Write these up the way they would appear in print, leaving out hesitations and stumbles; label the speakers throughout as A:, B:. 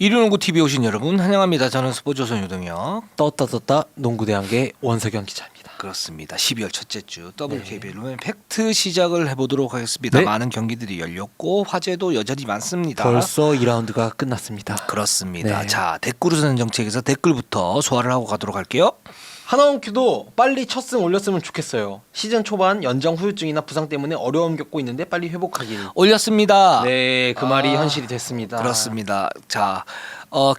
A: 이륜농구 TV 오신 여러분 환영합니다. 저는 스포츠조선 유동혁.
B: 떴다 농구대학의 원석영 기자입니다.
A: 그렇습니다. 12월 첫째 주 WKBL은 팩트 시작을 해보도록 하겠습니다.
B: 네.
A: 많은 경기들이 열렸고 화제도 여전히 많습니다.
B: 벌써 2라운드가 끝났습니다.
A: 그렇습니다.
B: 네.
A: 자, 댓글 우선 정책에서 댓글부터 소화를 하고 가도록 할게요.
B: 하나원큐도 빨리 첫 승 올렸으면 좋겠어요. 시즌 초반 연장 후유증이나 부상 때문에 어려움 겪고 있는데 빨리 회복하길.
A: 올렸습니다.
B: 네, 그 말이 현실이 됐습니다.
A: 그렇습니다. 자,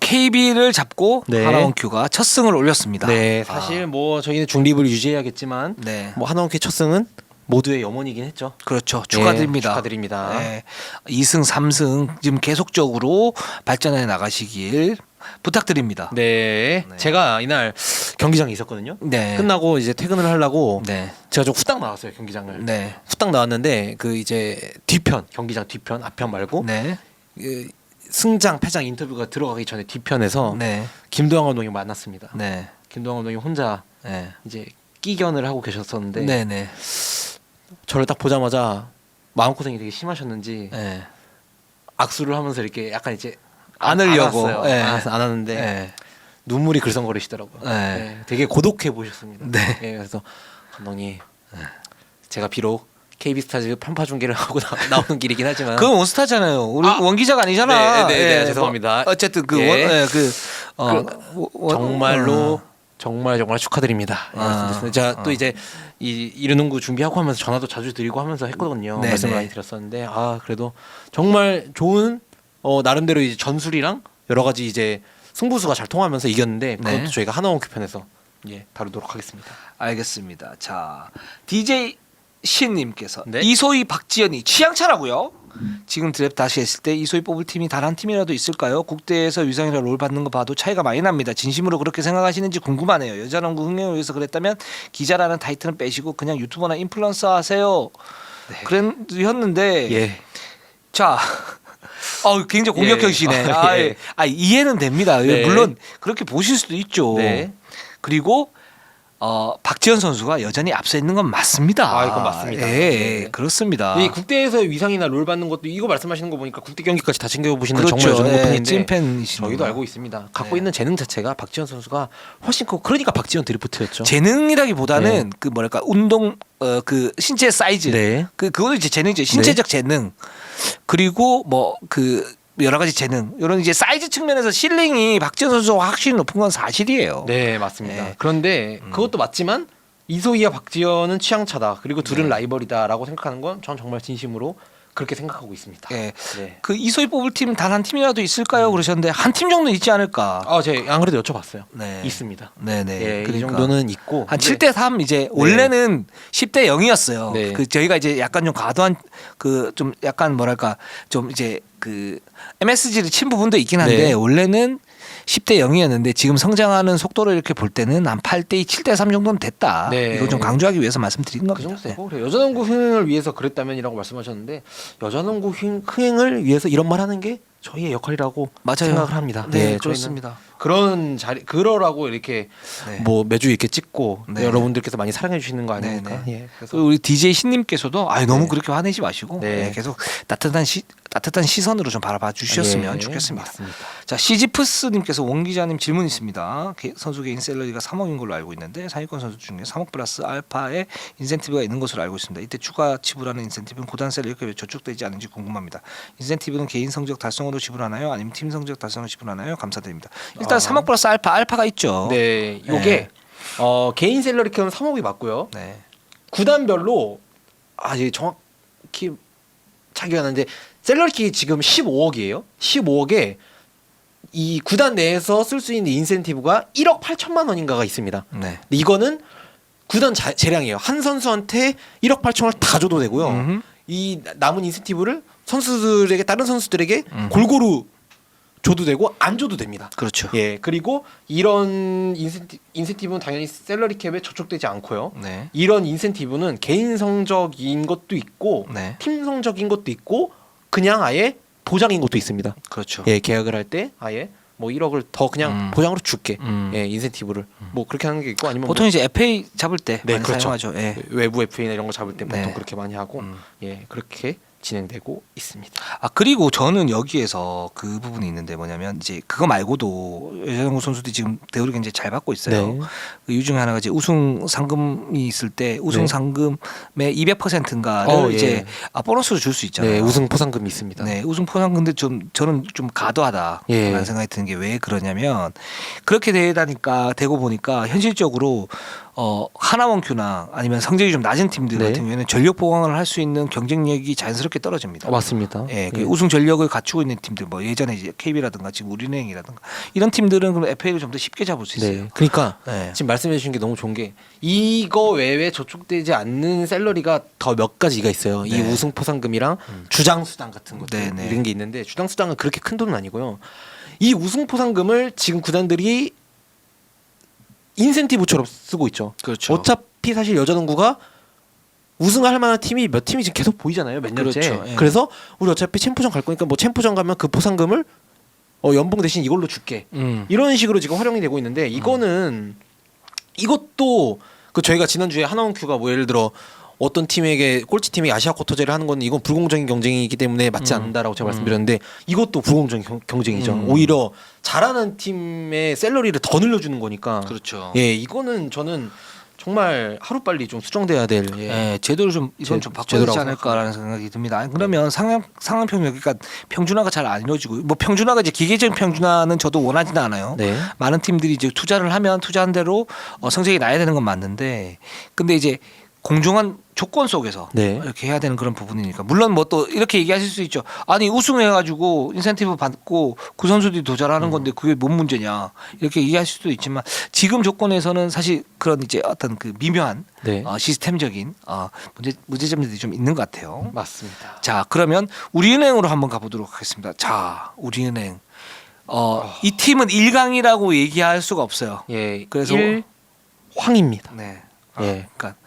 A: KB를 잡고
B: 네.
A: 하나원큐가 첫 승을 올렸습니다.
B: 네, 사실 뭐 저희는 중립을 유지해야겠지만
A: 네.
B: 뭐 하나원큐 첫 승은 모두의 염원이긴 했죠.
A: 그렇죠. 축하드립니다.
B: 네, 축하드립니다.
A: 네. 2승, 3승 지금 계속적으로 발전해 나가시길 부탁드립니다.
B: 네,
A: 네.
B: 제가 이날 경기장에 있었거든요.
A: 네.
B: 끝나고 이제 퇴근을 하려고
A: 네.
B: 제가 좀 후딱 나왔어요 경기장을.
A: 네.
B: 후딱 나왔는데 그 이제 뒤편 경기장 뒤편 앞편 말고
A: 네.
B: 그 승장 패장 인터뷰가 들어가기 전에 뒤편에서
A: 네.
B: 김도영 감독님 만났습니다.
A: 네.
B: 김도영 감독님 혼자
A: 네.
B: 이제 끼견을 하고 계셨었는데
A: 네. 네.
B: 저를 딱 보자마자 마음고생이 되게 심하셨는지
A: 네.
B: 악수를 하면서 이렇게 약간 이제
A: 안으려고.
B: 안았어요.
A: 네.
B: 안았는데
A: 네.
B: 눈물이 글썽거리시더라고요.
A: 네.
B: 네, 되게 고독해 보이셨습니다.
A: 네.
B: 그래서 감독님 제가 비록 KB스타즈 편파 중계를 하고 나오는 길이긴 하지만
A: 그건 원스타잖아요. 우리
B: 아!
A: 원 기자가 아니잖아.
B: 네, 죄송합니다.
A: 뭐 어쨌든 그
B: 예. 정말로 정말 축하드립니다.
A: 아.
B: 제가 또 이제 이 이르농구 준비하고 하면서 전화도 자주 드리고 하면서 했거든요.
A: 네네.
B: 말씀을 많이 드렸었는데 그래도 정말 좋은 나름대로 이제 전술이랑 여러 가지 이제 승부수가 잘 통하면서 이겼는데 그것도
A: 네.
B: 저희가 하나원큐 편에서 다루도록 하겠습니다.
A: 알겠습니다. 자, DJ 신님께서
B: 네.
A: 이소희, 박지현이 취향차라고요? 지금 드랩 다시 했을 때 이소희 뽑을 팀이 단 한 팀이라도 있을까요? 국대에서 위상이라 롤 받는 거 봐도 차이가 많이 납니다. 진심으로 그렇게 생각하시는지 궁금하네요. 여자농구 흥행을 위해서 그랬다면 기자라는 타이틀은 빼시고 그냥 유튜버나 인플루언서 하세요. 그랬는데
B: 예.
A: 자, 굉장히 공격형이시네.
B: 예.
A: 이해는 됩니다.
B: 네.
A: 물론 그렇게 보실 수도 있죠.
B: 네.
A: 그리고 박지현 선수가 여전히 앞서 있는 건 맞습니다.
B: 이건 맞습니다.
A: 예,
B: 네.
A: 그렇습니다.
B: 이 국대에서 위상이나 롤 받는 것도 이거 말씀하시는 거 보니까 국대 경기까지 다 챙겨 보시는
A: 그렇죠.
B: 정말 여전한 팬인데
A: 찐팬이시죠.
B: 저희도 알고 있습니다. 갖고
A: 네.
B: 있는 재능 자체가 박지현 선수가 훨씬 크고 그러니까 박지현 드리프트였죠.
A: 재능이라기보다는 그 뭐랄까 운동 그 신체 사이즈
B: 네.
A: 그거는 이제 재능이죠. 신체적 재능 그리고 뭐 그 여러 가지 재능 이런 이제 사이즈 측면에서 실링이 박지현 선수가 확실히 높은 건 사실이에요.
B: 네, 맞습니다.
A: 네.
B: 그런데 그것도 맞지만 이소희와 박지현은 취향차다. 그리고 둘은
A: 네.
B: 라이벌이다라고 생각하는 건 전 정말 진심으로 그렇게 생각하고 있습니다.
A: 예.
B: 네.
A: 그 이소희 뽑을 팀 단 한 팀이라도 있을까요? 그러셨는데 한 팀 정도 있지 않을까?
B: 제가 안 그래도 여쭤봤어요.
A: 네.
B: 있습니다.
A: 네네.
B: 예,
A: 그러니까
B: 이 정도는 있고
A: 한
B: 근데
A: 7대 3 이제 원래는 10대 0이었어요.
B: 네.
A: 그 저희가 이제 약간 좀 과도한 그 좀 약간 뭐랄까 좀 이제 그 MSG를 친 부분도 있긴 한데
B: 네.
A: 원래는 10대 0이었는데 지금 성장하는 속도를 이렇게 볼 때는 한 8대 2, 7대 3 정도는 됐다.
B: 네.
A: 이거 좀 강조하기 위해서 말씀드린
B: 그
A: 겁니다.
B: 정도 되고 그래. 여자농구 흥행을 위해서 그랬다면이라고 말씀하셨는데 여자농구 흥행을 위해서 이런 말 하는 게 저희의 역할이라고
A: 맞아요.
B: 생각을 합니다.
A: 네,
B: 저희는
A: 그렇습니다.
B: 그런 자리 그러라고 이렇게
A: 네.
B: 뭐 매주 이렇게 찍고
A: 네.
B: 여러분들께서 많이 사랑해 주시는 거 아닙니까?
A: 네,
B: 예. 그래서
A: 그리고 우리 DJ 신님께서도 너무
B: 네.
A: 그렇게 화내지 마시고
B: 네.
A: 예, 계속 따뜻한 시선으로 좀 바라봐 주셨으면
B: 예,
A: 좋겠습니다.
B: 맞습니다.
A: 자, 시지프스님께서 원 기자님 질문 있습니다. 선수 개인 셀러리가 3억인 걸로 알고 있는데 상위권 선수 중에 3억 플러스 알파의 인센티브가 있는 것으로 알고 있습니다. 이때 추가 지불하는 인센티브는 고단 셀러리 이렇게 저축되지 않은지 궁금합니다. 인센티브는 개인 성적 달성으로 지불하나요? 아니면 팀 성적 달성으로 지불하나요? 감사드립니다. 일단 3억 플러스 알파가 있죠.
B: 네, 요게 개인 셀러리 캡은 3억이 맞고요.
A: 네.
B: 구단별로 이제 정확히 차기가 나는데 셀러리 캡이 지금 15억이에요. 15억에 이 구단 내에서 쓸 수 있는 인센티브가 1억 8천만 원인가가 있습니다.
A: 네.
B: 근데 이거는 구단 재량이에요. 한 선수한테 1억 8천을 다 줘도 되고요.
A: 음흠.
B: 이 남은 인센티브를 선수들에게 다른 선수들에게 골고루 줘도 되고 안 줘도 됩니다.
A: 그렇죠.
B: 예, 그리고 이런 인센티브는 당연히 셀러리 캡에 저촉되지 않고요.
A: 네.
B: 이런 인센티브는 개인 성적인 것도 있고
A: 네.
B: 팀 성적인 것도 있고 그냥 아예 보장인 것도 있습니다.
A: 그렇죠.
B: 예, 계약을 할 때 아예 뭐 1억을 더 그냥 보장으로 줄게. 예, 인센티브를 뭐 그렇게 하는 게 있고 아니면
A: 보통 이제 FA 잡을 때
B: 네,
A: 많이
B: 그렇죠.
A: 사용하죠. 예.
B: 외부 FA나 이런 거 잡을 때 보통
A: 네.
B: 그렇게 많이 하고 예, 그렇게 진행되고 있습니다.
A: 아 그리고 저는 여기에서 그 부분이 있는데 뭐냐면 이제 그거 말고도 여자농구 선수들이 지금 대우를 굉장히 잘 받고 있어요.
B: 네.
A: 그 이유 중에 하나가 이제 우승 상금이 있을 때 우승
B: 네.
A: 상금의 200%인가를
B: 예.
A: 이제 보너스로 줄 수 있잖아요.
B: 네, 우승 포상금이 있습니다.
A: 네, 우승 포상 근데 저는 좀 가도하다라는
B: 예.
A: 생각이 드는 게 왜 그러냐면 그렇게 되고 보니까 현실적으로 하나원큐나 아니면 성적이 좀 낮은 팀들
B: 네.
A: 같은 경우에는 전력 보강을 할 수 있는 경쟁력이 자연스럽게 떨어집니다.
B: 맞습니다.
A: 예, 그 우승 전력을 갖추고 있는 팀들 뭐 예전에 이제 KB라든가 지금 우리은행이라든가 이런 팀들은 그럼 FA를 좀 더 쉽게 잡을 수 있어요.
B: 네. 그러니까
A: 네.
B: 지금 말씀해 주신 게 너무 좋은 게 이거 외에 저촉되지 않는 샐러리가 더 몇 가지가 있어요. 이
A: 네.
B: 우승 포상금이랑 주장 수당 같은 것들
A: 네, 네.
B: 이런 게 있는데 주장 수당은 그렇게 큰 돈은 아니고요. 이 우승 포상금을 지금 구단들이 인센티브처럼 쓰고 있죠.
A: 그렇죠.
B: 어차피 사실 여자농구가 우승할 만한 팀이 몇 팀이 지금 계속 보이잖아요. 몇 년째.
A: 그렇죠. 예.
B: 그래서 우리 어차피 챔프전 갈 거니까 뭐 챔프전 가면 그 보상금을 연봉 대신 이걸로 줄게. 이런 식으로 지금 활용이 되고 있는데 이것도 그 저희가 지난주에 하나원큐가 뭐 예를 들어 어떤 팀에게 꼴찌 팀이 아시아 쿼터제를 하는 건 이건 불공정인 경쟁이기 때문에 맞지 않는다라고 제가 말씀드렸는데 이것도 불공정인 경쟁이죠. 오히려 잘하는 팀의 샐러리를 더 늘려주는 거니까.
A: 그렇죠.
B: 예, 이거는 저는 정말 하루빨리 좀 수정돼야 될.
A: 예, 제도를 좀 이건 좀 바꿔야 되지
B: 제도라고
A: 않을까라는 생각이 듭니다. 아니, 그러면 상향평 그러니까 평준화가 잘 안 이루어지고 뭐 평준화가 이제 기계적인 평준화는 저도 원하지는 않아요.
B: 네.
A: 많은 팀들이 이제 투자를 하면 투자한 대로 성적이 나야 되는 건 맞는데 근데 이제 공정한 조건 속에서
B: 네.
A: 이렇게 해야 되는 그런 부분이니까 물론 뭐 또 이렇게 얘기하실 수 있죠. 아니 우승해가지고 인센티브 받고 그 선수들이 더 잘하는 건데 그게 뭔 문제냐 이렇게 얘기하실 수도 있지만 지금 조건에서는 사실 그런 이제 어떤 그 미묘한
B: 네.
A: 시스템적인 문제점들이 좀 있는 것 같아요.
B: 맞습니다.
A: 자 그러면 우리은행으로 한번 가보도록 하겠습니다. 자 우리은행 이 팀은 1강이라고 얘기할 수가 없어요.
B: 예.
A: 그래서
B: 황입니다.
A: 네.
B: 예.
A: 그러니까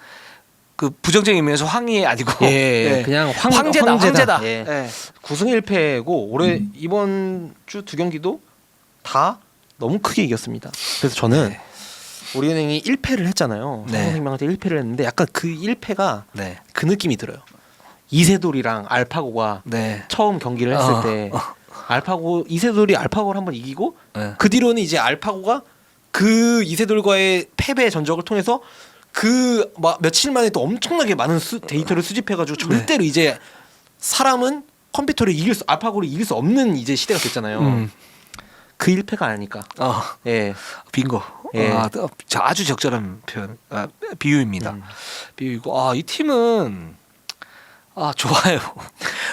A: 그 부정적인 의미에서 황이 아니고
B: 예, 그냥
A: 황제다. 황제다.
B: 예.
A: 예.
B: 9승 1패고 올해 이번 주 두 경기도 다 너무 크게 이겼습니다. 그래서 저는
A: 네.
B: 우리은행이 1패를 했잖아요.
A: 네.
B: 삼성생명한테 1패를 했는데 약간 그 1패가
A: 네.
B: 그 느낌이 들어요. 이세돌이랑 알파고가
A: 네.
B: 처음 경기를 했을 때 알파고 이세돌이 알파고를 한번 이기고
A: 네.
B: 그 뒤로는 이제 알파고가 그 이세돌과의 패배 전적을 통해서 그 며칠 만에 또 엄청나게 많은 데이터를 수집해가지고 절대로 이제 사람은 컴퓨터를 알파고를 이길 수 없는 이제 시대가 됐잖아요. 그 1패가 아니까. 예.
A: 빙고.
B: 예.
A: 아주 적절한 표현, 비유입니다. 비유이고, 이 팀은 좋아요.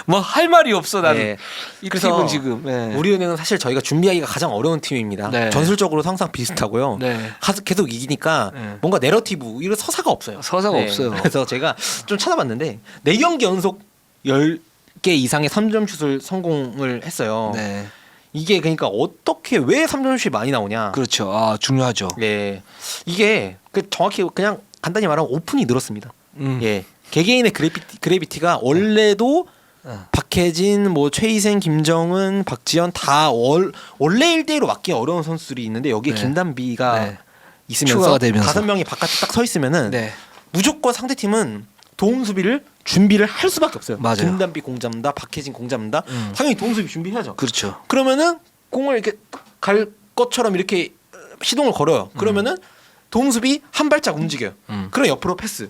A: 뭐 할 말이 없어 나는.
B: 예.
A: 이
B: 그래서
A: 팀은 지금
B: 우리은행은 사실 저희가 준비하기가 가장 어려운 팀입니다.
A: 네.
B: 전술적으로도 항상 비슷하고요.
A: 네.
B: 계속 이기니까
A: 네.
B: 뭔가 내러티브 이런 서사가 없어요.
A: 서사가
B: 네.
A: 없어요.
B: 그래서 제가 좀 찾아봤는데 4경기 연속 10개 이상의 3점 슛을 성공을 했어요.
A: 네.
B: 이게 그러니까 어떻게 왜 3점 슛이 많이 나오냐?
A: 그렇죠. 중요하죠.
B: 예. 이게 정확히 그냥 간단히 말하면 오픈이 늘었습니다.
A: 음.
B: 예. 개개인의 그래비티가 원래도 박혜진, 뭐 최희생, 김정은, 박지현 다 원래 1대1로 맞기 어려운 선수들이 있는데 여기에
A: 네.
B: 김단비가
A: 네.
B: 있으면서
A: 추가가 되면서.
B: 5명이 바깥에 딱 서 있으면은
A: 네.
B: 무조건 상대팀은 도움 수비를 준비를 할 수밖에 없어요.
A: 맞아요.
B: 김단비 공 잡는다, 박혜진 공 잡는다. 당연히 도움 수비 준비해야죠.
A: 그렇죠.
B: 그러면은 공을 이렇게 갈 것처럼 이렇게 시동을 걸어요. 그러면은 도움 수비 한 발짝 움직여요. 그럼 옆으로 패스.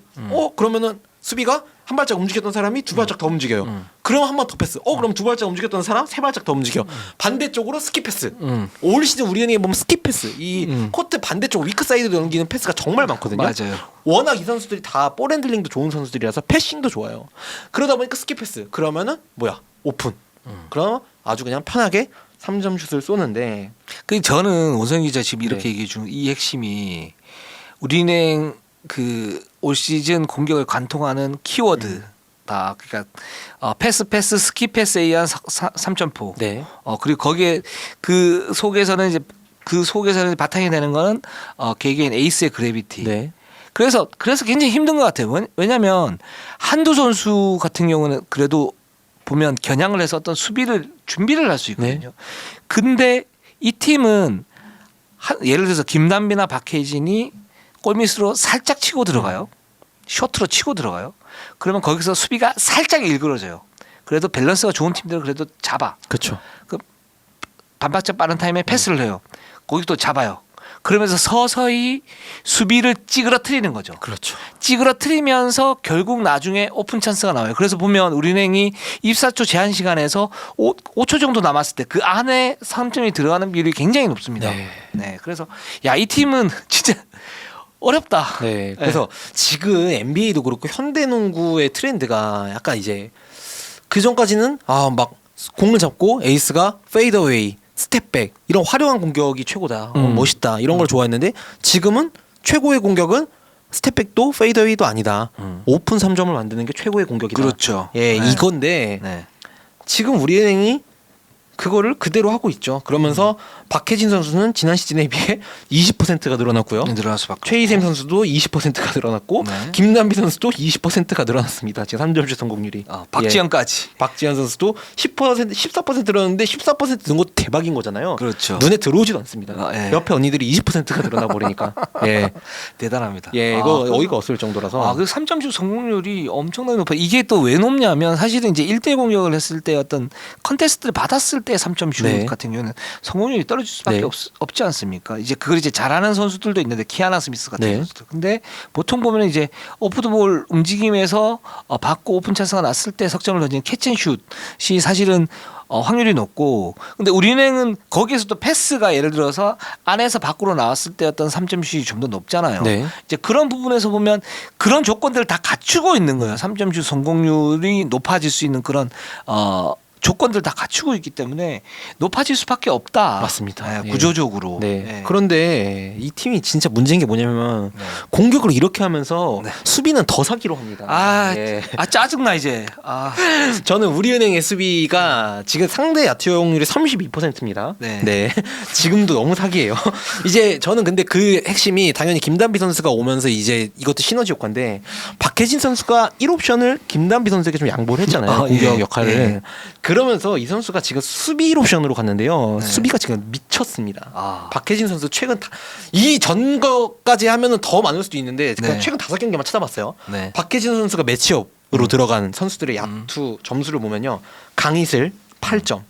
B: 그러면은 수비가 한 발짝 움직였던 사람이 두 발짝 더 움직여요. 그럼 한 번 더 패스. 그럼 두 발짝 움직였던 사람 세 발짝 더 움직여. 반대쪽으로 스킵 패스. 올 시즌 우리은행에 보면 스킵 패스. 이 코트 반대쪽 위크 사이드로 넘기는 패스가 정말 많거든요.
A: 맞아요.
B: 워낙 이 선수들이 다 볼 핸들링도 좋은 선수들이라서 패싱도 좋아요. 그러다 보니까 스킵 패스. 그러면은 오픈. 그럼 아주 그냥 편하게 3점 슛을 쏘는데
A: 저는 오성 기자 지금 이렇게
B: 네.
A: 얘기해 준 이 핵심이 우리은행 올 시즌 공격을 관통하는 키워드다. 그러니까 패스, 스킵 패스에 의한 3점포.
B: 네.
A: 그리고 거기에 그 속에서는 바탕이 되는 거는 개개인 에이스의 그래비티.
B: 네.
A: 그래서 굉장히 힘든 것 같아요. 왜냐하면 한두 선수 같은 경우는 그래도 보면 겨냥을 해서 어떤 준비를 할 수 있거든요.
B: 네.
A: 근데 이 팀은 예를 들어서 김단비나 박혜진이 골밑으로 살짝 치고 들어가요. 쇼트로 치고 들어가요. 그러면 거기서 수비가 살짝 일그러져요. 그래도 밸런스가 좋은 팀들은 그래도 잡아.
B: 그렇죠.
A: 반박자 빠른 타임에 패스를 해요. 거기 또 잡아요. 그러면서 서서히 수비를 찌그러뜨리는 거죠.
B: 그렇죠.
A: 찌그러뜨리면서 결국 나중에 오픈 찬스가 나와요. 그래서 보면 우리은행이 24초 제한 시간에서 5초 정도 남았을 때 그 안에 3점이 들어가는 비율이 굉장히 높습니다.
B: 네.
A: 네. 그래서 야, 이 팀은 진짜 어렵다.
B: 네. 그래서 지금 NBA도 그렇고 현대농구의 트렌드가 약간 이제 그 전까지는 막 공을 잡고 에이스가 페이더웨이, 스텝백 이런 화려한 공격이 최고다. 멋있다. 이런 걸 좋아했는데 지금은 최고의 공격은 스텝백도 페이더웨이도 아니다. 오픈 3점을 만드는 게 최고의 공격이다.
A: 그렇죠.
B: 예,
A: 네.
B: 이건데
A: 네.
B: 지금 우리은행이 그거를 그대로 하고 있죠. 그러면서 박혜진 선수는 지난 시즌에 비해 20%가 늘어났고요.
A: 늘어날 수밖에.
B: 최희샘 선수도 20%가 늘어났고
A: 네.
B: 김남비 선수도 20%가 늘어났습니다. 지금 3점슛 성공률이.
A: 박지현까지.
B: 박지현 선수도 10% 14% 늘었는데 14% 는 것도 대박인 거잖아요.
A: 그렇죠.
B: 눈에 들어오지도 않습니다.
A: 예.
B: 옆에 언니들이 20%가 늘어나 버리니까. 예.
A: 대단합니다.
B: 예, 이거 어이가 없을 정도라서.
A: 그 3점슛 성공률이 엄청나게 높아요. 이게 또 왜 높냐면 사실은 이제 1대1 공격을 했을 때 어떤 컨테스트를 받았을 때 3점슛
B: 네.
A: 같은 경우는 성공률이 떨어질 수밖에
B: 네.
A: 없지 않습니까? 이제 그걸 이제 잘하는 선수들도 있는데 키아나 스미스 같은
B: 네.
A: 선수들. 근데 보통 보면 이제 오프드볼 움직임에서 받고 오픈 찬스가 났을 때 석점을 던지는 캐치앤슛이 사실은 확률이 높고, 근데 우리은행은 거기에서도 패스가 예를 들어서 안에서 밖으로 나왔을 때 어떤 3점슛이 좀 더 높잖아요.
B: 네.
A: 이제 그런 부분에서 보면 그런 조건들을 다 갖추고 있는 거예요. 3점슛 성공률이 높아질 수 있는 그런 조건들 다 갖추고 있기 때문에 높아질 수밖에 없다.
B: 맞습니다. 예.
A: 구조적으로.
B: 네.
A: 예.
B: 그런데 이 팀이 진짜 문제인 게 뭐냐면
A: 네.
B: 공격을 이렇게 하면서
A: 네.
B: 수비는 더 사기로 합니다. 예.
A: 짜증나 이제.
B: 저는 우리은행의 수비가 지금 상대 야투용률이 32%입니다.
A: 네.
B: 지금도 너무 사기예요. 이제 저는 근데 그 핵심이 당연히 김단비 선수가 오면서 이제 이것도 시너지 효과인데 박혜진 선수가 1옵션을 김단비 선수에게 좀 양보를 했잖아요. 공격
A: 예.
B: 역할을.
A: 예.
B: 그러면서 이 선수가 지금 수비 1옵션으로 갔는데요.
A: 네.
B: 수비가 지금 미쳤습니다. 박혜진 선수 최근 이 전거까지 하면은 더 많을 수도 있는데
A: 네.
B: 최근 5경기만 찾아봤어요.
A: 네.
B: 박혜진 선수가 매치업으로 들어간 선수들의 야투 점수를 보면요. 강희슬 8점,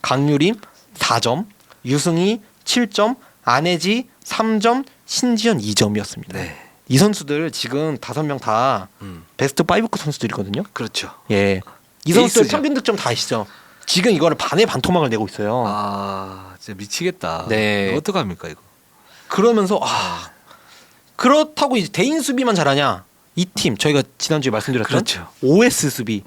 B: 강유림 4점, 유승희 7점, 안혜지 3점, 신지연 2점이었습니다.
A: 네.
B: 이 선수들 지금 5명 다 베스트 5급 선수들이거든요.
A: 그렇죠.
B: 예. 이 선수들
A: 에이스죠.
B: 평균 득점 다 아시죠? 지금 이거를 반의 반토막을 내고 있어요.
A: 진짜 미치겠다.
B: 네.
A: 어떡합니까 이거?
B: 그러면서 그렇다고 이제 대인 수비만 잘하냐? 이 팀 저희가 지난주에 말씀드렸던
A: 그렇죠.
B: OS 수비.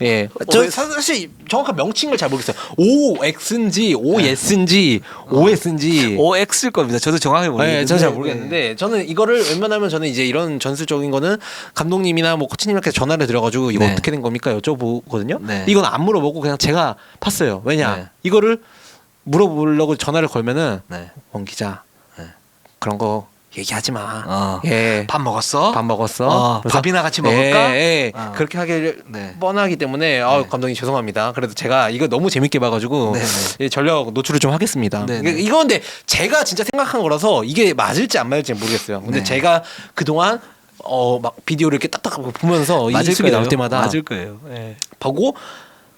B: 예. 저 사실 정확한 명칭을 잘 모르겠어요. OX인지 OS인지 OS인지
A: OX일 겁니다. 저도 정확히 모르겠는데.
B: 네, 저는 잘 모르겠는데 저는 이거를 웬만하면 저는 이제 이런 전술적인 거는 감독님이나 뭐 코치님한테 전화를 드려가지고 이거
A: 네.
B: 어떻게 된 겁니까 여쭤보거든요.
A: 네.
B: 이건 안 물어보고 그냥 제가 팠어요. 왜냐
A: 네.
B: 이거를 물어보려고 전화를 걸면은
A: 네.
B: 원 기자
A: 네.
B: 그런 거 얘기하지 마. 예.
A: 밥 먹었어?
B: 밥 먹었어? 그래서
A: 밥이나 같이 먹을까?
B: 예.
A: 그렇게
B: 하길
A: 네.
B: 뻔하기 때문에 감독님 죄송합니다. 그래도 제가 이거 너무 재밌게 봐가지고
A: 네,
B: 예, 전력 노출을 좀 하겠습니다.
A: 네, 네.
B: 이거 근데 제가 진짜 생각한 거라서 이게 맞을지 안 맞을지 모르겠어요. 근데
A: 네.
B: 제가 그동안 막 비디오를 이렇게 딱딱 보면서 이
A: 맞을
B: 수비
A: 거예요.
B: 나올 때마다
A: 맞을 거예요. 예.
B: 보고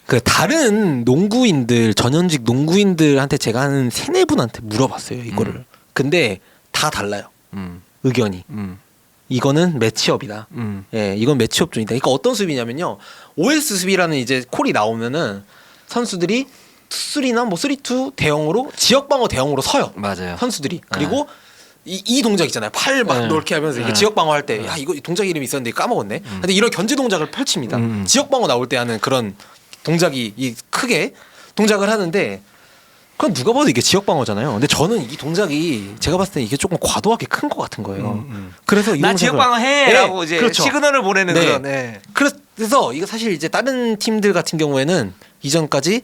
B: 그 다른 농구인들 전현직 농구인들한테 제가 한 3-4분한테 물어봤어요 이거를. 근데 다 달라요. 의견이. 이거는 매치업이다. 예, 이건 매치업 중이다. 그러니까 어떤 수비냐면요. OS 수비라는 이제 콜이 나오면은 선수들이 2-3나 뭐 3-2 대형으로 지역 방어 대형으로 서요.
A: 맞아요.
B: 선수들이. 그리고 이 동작 있잖아요. 팔 막 넓게 하면서 이게 지역 방어 할 때 야, 이거 동작 이름이 있었는데 까먹었네. 근데 이런 견제 동작을 펼칩니다. 지역 방어 나올 때 하는 그런 동작이 크게 동작을 하는데 그건 누가 봐도 이게 지역 방어잖아요. 근데 저는 이 동작이 제가 봤을 때 이게 조금 과도하게 큰 것 같은 거예요. 그래서 이
A: 나
B: 동작을-
A: 지역 방어해라고
B: 네,
A: 이제
B: 그렇죠.
A: 시그널을 보내는
B: 네.
A: 그런. 네.
B: 그래서 이거 사실 이제 다른 팀들 같은 경우에는 이전까지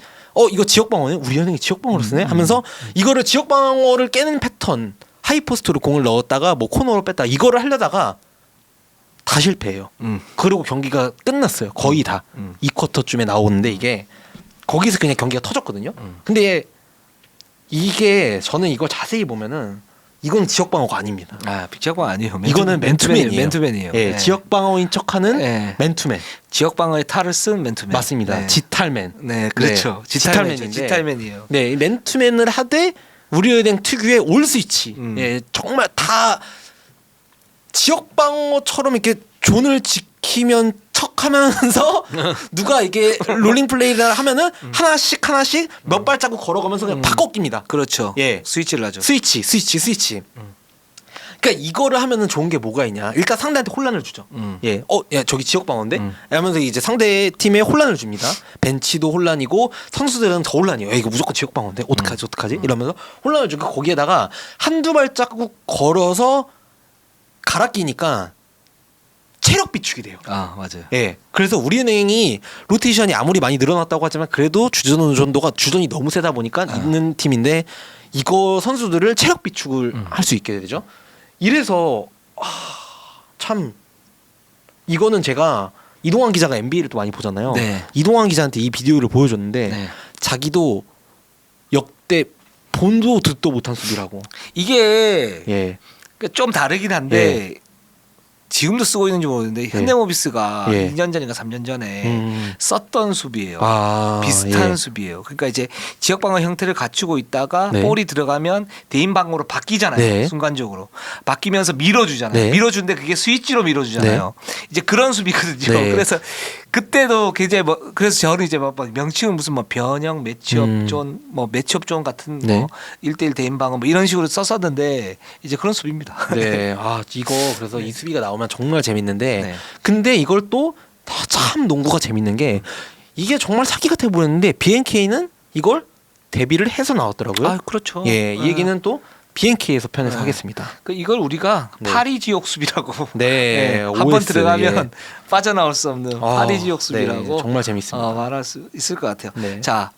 B: 이거 지역 방어네? 우리 은행이 지역 방어를 쓰네? 하면서 이거를 지역 방어를 깨는 패턴 하이포스트로 공을 넣었다가 뭐 코너로 뺐다 이거를 하려다가 다 실패해요. 그리고 경기가 끝났어요. 거의 다 2쿼터쯤에 나오는데 이게 거기서 그냥 경기가 터졌거든요. 근데 이게 저는 이걸 자세히 보면은 이건 지역 방어가 아닙니다.
A: 아, 지역방어 아니에요.
B: 이거는 맨투맨이에요.
A: 맨투맨이에요.
B: 예,
A: 네.
B: 지역 방어인 척하는
A: 네.
B: 맨투맨.
A: 지역방어의 탈을 쓴 맨투맨.
B: 맞습니다.
A: 네.
B: 지탈맨.
A: 네, 그렇죠.
B: 네,
A: 지탈맨인데.
B: 지탈맨인데.
A: 지탈맨이에요.
B: 네, 이 맨투맨을 하되 우리은행 특유의 올 스위치. 예, 정말 다 지역 방어처럼 이렇게 존을 지키면 척하면서 누가 이게 롤링 플레이를 하면은 하나씩 몇 발자국 걸어가면서 그냥 다 꺾입니다.
A: 그렇죠.
B: 예.
A: 스위치를 하죠.
B: 스위치. 그러니까 이거를 하면은 좋은 게 뭐가 있냐? 일단 상대한테 혼란을 주죠. 예, 야 저기 지역 방어인데? 하면서 이제 상대 팀에 혼란을 줍니다. 벤치도 혼란이고 선수들은 더 혼란이에요. 야, 이거 무조건 지역 방어인데 어떡하지? 이러면서 혼란을 주고 거기에다가 한두 발자국 걸어서 갈아 끼니까 체력 비축이 돼요.
A: 아, 맞아요.
B: 예. 그래서 우리은행이 로테이션이 아무리 많이 늘어났다고 하지만 그래도 주전이 너무 세다 보니까 있는 팀인데 이거 선수들을 체력 비축을 할 수 있게 되죠. 이래서 참 이거는 제가 이동환 기자가 NBA를 또 많이 보잖아요.
A: 네.
B: 이동환 기자한테 이 비디오를 보여줬는데
A: 네.
B: 자기도 역대 본도 듣도 못한 수비라고.
A: 이게
B: 예.
A: 좀 다르긴 한데 지금도 쓰고 있는지 모르는데 현대모비스가
B: 예.
A: 2년 전인가 3년 전에 썼던 수비예요.
B: 아,
A: 비슷한
B: 예.
A: 수비예요. 그러니까 이제 지역 방어 형태를 갖추고 있다가
B: 네.
A: 볼이 들어가면 대인 방어로 바뀌잖아요.
B: 네.
A: 순간적으로 바뀌면서 밀어주잖아요.
B: 네.
A: 밀어주는데 그게 스위치로 밀어주잖아요. 이제 그런 수비거든요.
B: 네.
A: 그래서 그때도 이제 뭐 그래서 저는 이제 뭐 명칭은 무슨 뭐 변형 매치업존 뭐 매치업존 같은
B: 네.
A: 뭐 1대1 대인 방어 뭐 이런 식으로 썼었는데 이제 그런 수비입니다.
B: 네. 아, 이거 그래서 이 수비가 나오면 정말 재밌는데
A: 네.
B: 근데 이걸 또 참 농구가 재밌는 게 이게 정말 사기 같아 보였는데 BNK는 이걸 대비를 해서 나왔더라고요.
A: 아, 그렇죠.
B: 예, 이 얘기는 또 BNK에서 편에서
A: 네.
B: 하겠습니다.
A: 그 이걸 우리가
B: 네.
A: 파리 지옥 수비라고
B: 네,
A: 한번
B: OS,
A: 들어가면 빠져나올 수 없는 파리 지옥 수비라고
B: 네, 정말 재밌습니다.
A: 말할 수 있을 것 같아요.
B: 네.
A: 자,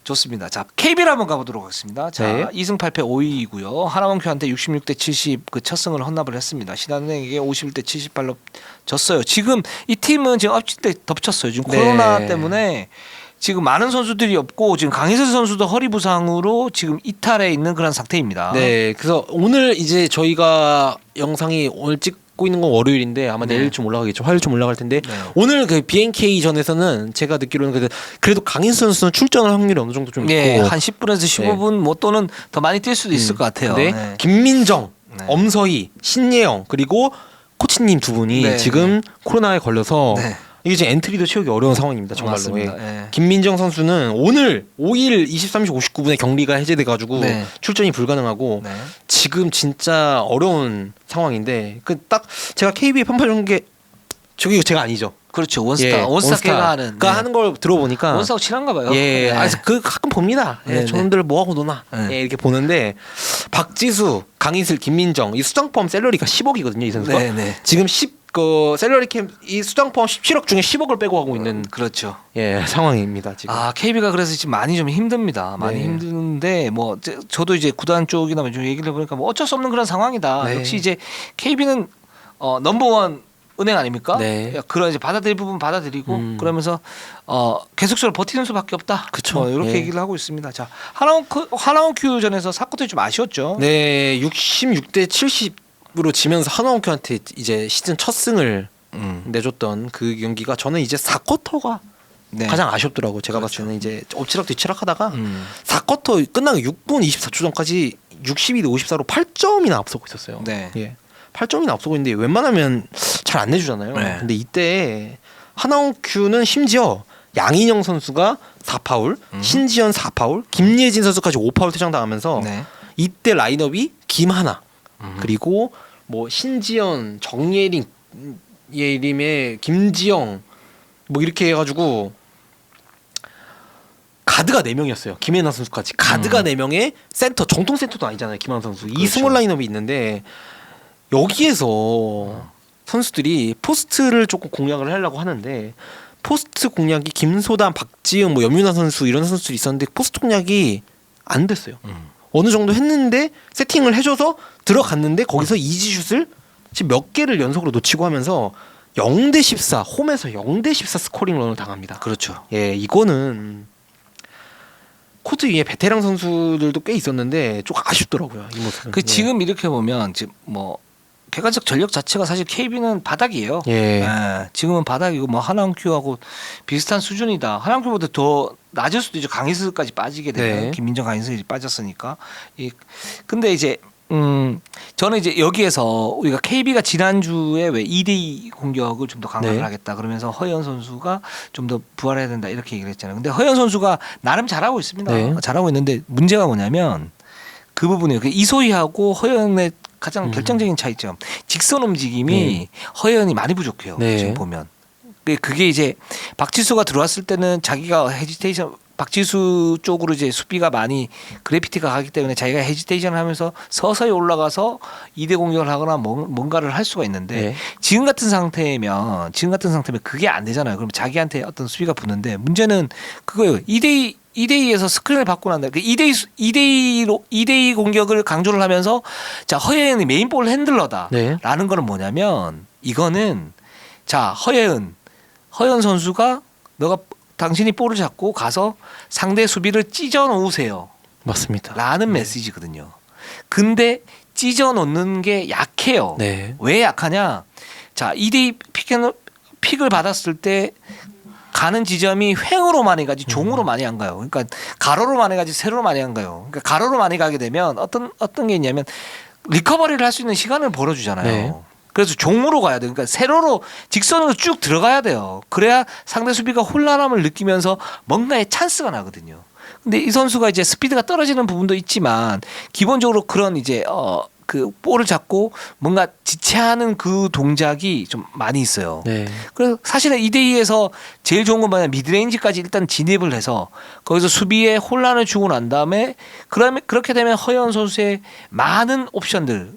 A: 좋습니다. 자, KB를 한번 가보도록 하겠습니다. 자,
B: 네.
A: 2승 8패 5위이고요. 하나원큐한테 66대 70 그 첫 승을 헌납을 했습니다. 신한은행에게 51대 78로 졌어요. 지금 이 팀은 지금 엎칠 때 덮쳤어요. 지금
B: 네.
A: 코로나 때문에 지금 많은 선수들이 없고 지금 강희슬 선수도 허리 부상으로 지금 이탈해 있는 그런 상태입니다.
B: 네, 그래서 오늘 이제 저희가 영상이 오늘 찍고 있는 건 월요일인데 아마
A: 네.
B: 내일쯤 올라가겠죠. 화요일쯤 올라갈 텐데
A: 네.
B: 오늘 그 BNK 전에서는 제가 듣기로는 그래도 강인수 선수는 출전할 확률이 어느 정도 좀
A: 네,
B: 있고
A: 한 10분에서 15분 뭐 또는 더 많이 뛸 수도 있을 것 같아요.
B: 근데
A: 네.
B: 김민정,
A: 네.
B: 엄서희, 신예영 그리고 코치님 두 분이
A: 네.
B: 지금 코로나에 걸려서
A: 네.
B: 이게 지금 엔트리도 채우기 어려운 상황입니다. 정말로.
A: 맞습니다.
B: 예.
A: 예.
B: 김민정 선수는 오늘 5일 23시 59분에 격리가 해제돼가지고
A: 네.
B: 출전이 불가능하고
A: 네.
B: 지금 진짜 어려운 상황인데 그 딱 제가 KB의 편파 중계 저기 제가 아니죠.
A: 그렇죠. 원스타가 하는
B: 하는 걸 들어보니까
A: 원스타하고 친한가 봐요.
B: 예,
A: 네.
B: 그 가끔 봅니다.
A: 네, 네.
B: 저놈들 뭐 하고 노나
A: 네.
B: 예, 이렇게 보는데 박지수, 강인슬, 김민정 이 수당 포함 샐러리가 10억이거든요. 이 선수가
A: 네, 네.
B: 지금 샐러리 캠 이 수당 포함 17억 중에 10억을 빼고 하고 있는
A: 그렇죠.
B: 예 상황입니다 지금.
A: 아, KB가 그래서 지금 많이 좀 힘듭니다. 많이
B: 네.
A: 힘든데 뭐 저도 이제 구단 쪽이나 좀 얘기를 해보니까 뭐 어쩔 수 없는 그런 상황이다.
B: 네.
A: 역시 이제 KB는 넘버원 은행 아닙니까?
B: 네.
A: 그런 이제 받아들일 부분 받아들이고 그러면서 계속적으로 버티는 수밖에 없다.
B: 그쵸.
A: 이렇게
B: 예.
A: 얘기를 하고 있습니다. 자, 하나원큐전에서 사건들이 좀 아쉬웠죠.
B: 네, 66대 70으로 지면서 한화원큐한테 이제 시즌 첫 승을 내줬던 그 경기가 저는 이제 4쿼터가
A: 네.
B: 가장 아쉽더라고요. 제가
A: 그렇죠.
B: 봤을 때는 이제 엎치락 뒤치락 하다가 4쿼터 끝나고 6분 24초 전까지 62대 54로 8점이나 앞서고 있었어요.
A: 네.
B: 예. 8점이나 앞서고 있는데 웬만하면 잘 안 내주잖아요.
A: 네.
B: 근데 이때 하나원큐는 심지어 양인영 선수가 4파울, 신지현 4파울, 김예진 선수까지 5파울 퇴장당하면서
A: 네.
B: 이때 라인업이 김하나 그리고 뭐 신지현, 예림의 김지영 뭐 이렇게 해가지고 가드가 4명이었어요. 김혜나 선수까지 가드가 4명에 센터 정통 센터도 아니잖아요. 김하나 선수 이
A: 그렇죠.
B: 스몰 라인업이 있는데 여기에서 선수들이 포스트를 조금 공략을 하려고 하는데 포스트 공략이 김소담, 박지은, 뭐 염윤아 선수 이런 선수들이 있었는데 포스트 공략이 안 됐어요. 어느 정도 했는데 세팅을 해줘서 들어갔는데 거기서 이지슛을 지금 몇 개를 연속으로 놓치고 하면서 0대 14 홈에서 0대 14 스코링 런을 당합니다.
A: 그렇죠.
B: 예, 이거는 코트 위에 베테랑 선수들도 꽤 있었는데 좀 아쉽더라고요. 이 모습은.
A: 그 지금 이렇게 보면 지금 뭐 객관적 전력 자체가 사실 KB는 바닥이에요.
B: 예.
A: 예, 지금은 바닥이고 뭐 하나원큐하고 비슷한 수준이다. 하나원큐보다 더 낮을 수도 있죠. 강희슬까지 빠지게 되면
B: 네.
A: 김민정 강희슬이 빠졌으니까. 근데 이제 저는 이제 여기에서 우리가 KB가 지난주에 왜 2대2 공격을 좀 더 강화를
B: 네.
A: 하겠다 그러면서 허연 선수가 좀 더 부활해야 된다 이렇게 얘기를 했잖아요. 근데 허연 선수가 나름 잘하고 있습니다.
B: 네.
A: 잘하고 있는데 문제가 뭐냐면 그 부분이에요. 그 이소희하고 허연의 가장 결정적인 차이점. 직선 움직임이 허연이 많이 부족해요.
B: 네.
A: 지금 보면. 그게 이제 박지수가 들어왔을 때는 자기가 헤지테이션 박지수 쪽으로 이제 수비가 많이 그래피티가 가기 때문에 자기가 헤지테이션을 하면서 서서히 올라가서 2대 공격을 하거나 뭔가를 할 수가 있는데
B: 네. 지금
A: 지금 같은 상태면 그게 안 되잖아요. 그럼 자기한테 어떤 수비가 붙는데 문제는 그거예요. 2대2에서 스크린을 받고 난 다음에 2대2 공격을 강조를 하면서 자, 허예은이 메인볼 핸들러다라는
B: 네.
A: 거는 뭐냐면 이거는 자, 허연 선수가 당신이 볼을 잡고 가서 상대 수비를 찢어 놓으세요.
B: 맞습니다.
A: 라는 메시지거든요. 근데 찢어 놓는 게 약해요.
B: 네.
A: 왜 약하냐? 자, 2대2 픽을 받았을 때 가는 지점이 횡으로 많이 가지 종으로 많이 안 가요. 그러니까 가로로 많이 가지 세로로 많이 안 가요. 그러니까 가로로 많이 가게 되면 어떤 게 있냐면 리커버리를 할 수 있는 시간을 벌어주잖아요.
B: 네.
A: 그래서 종으로 가야 돼요. 그러니까 세로로 직선으로 쭉 들어가야 돼요. 그래야 상대 수비가 혼란함을 느끼면서 뭔가의 찬스가 나거든요. 근데 이 선수가 이제 스피드가 떨어지는 부분도 있지만 기본적으로 그런 이제 그 볼을 잡고 뭔가 지체하는 그 동작이 좀 많이 있어요.
B: 네.
A: 그래서 사실은 2대2에서 제일 좋은 건 뭐냐 미드레인지까지 일단 진입을 해서 거기서 수비에 혼란을 주고 난 다음에 그렇게 되면 허연 선수의 많은 옵션들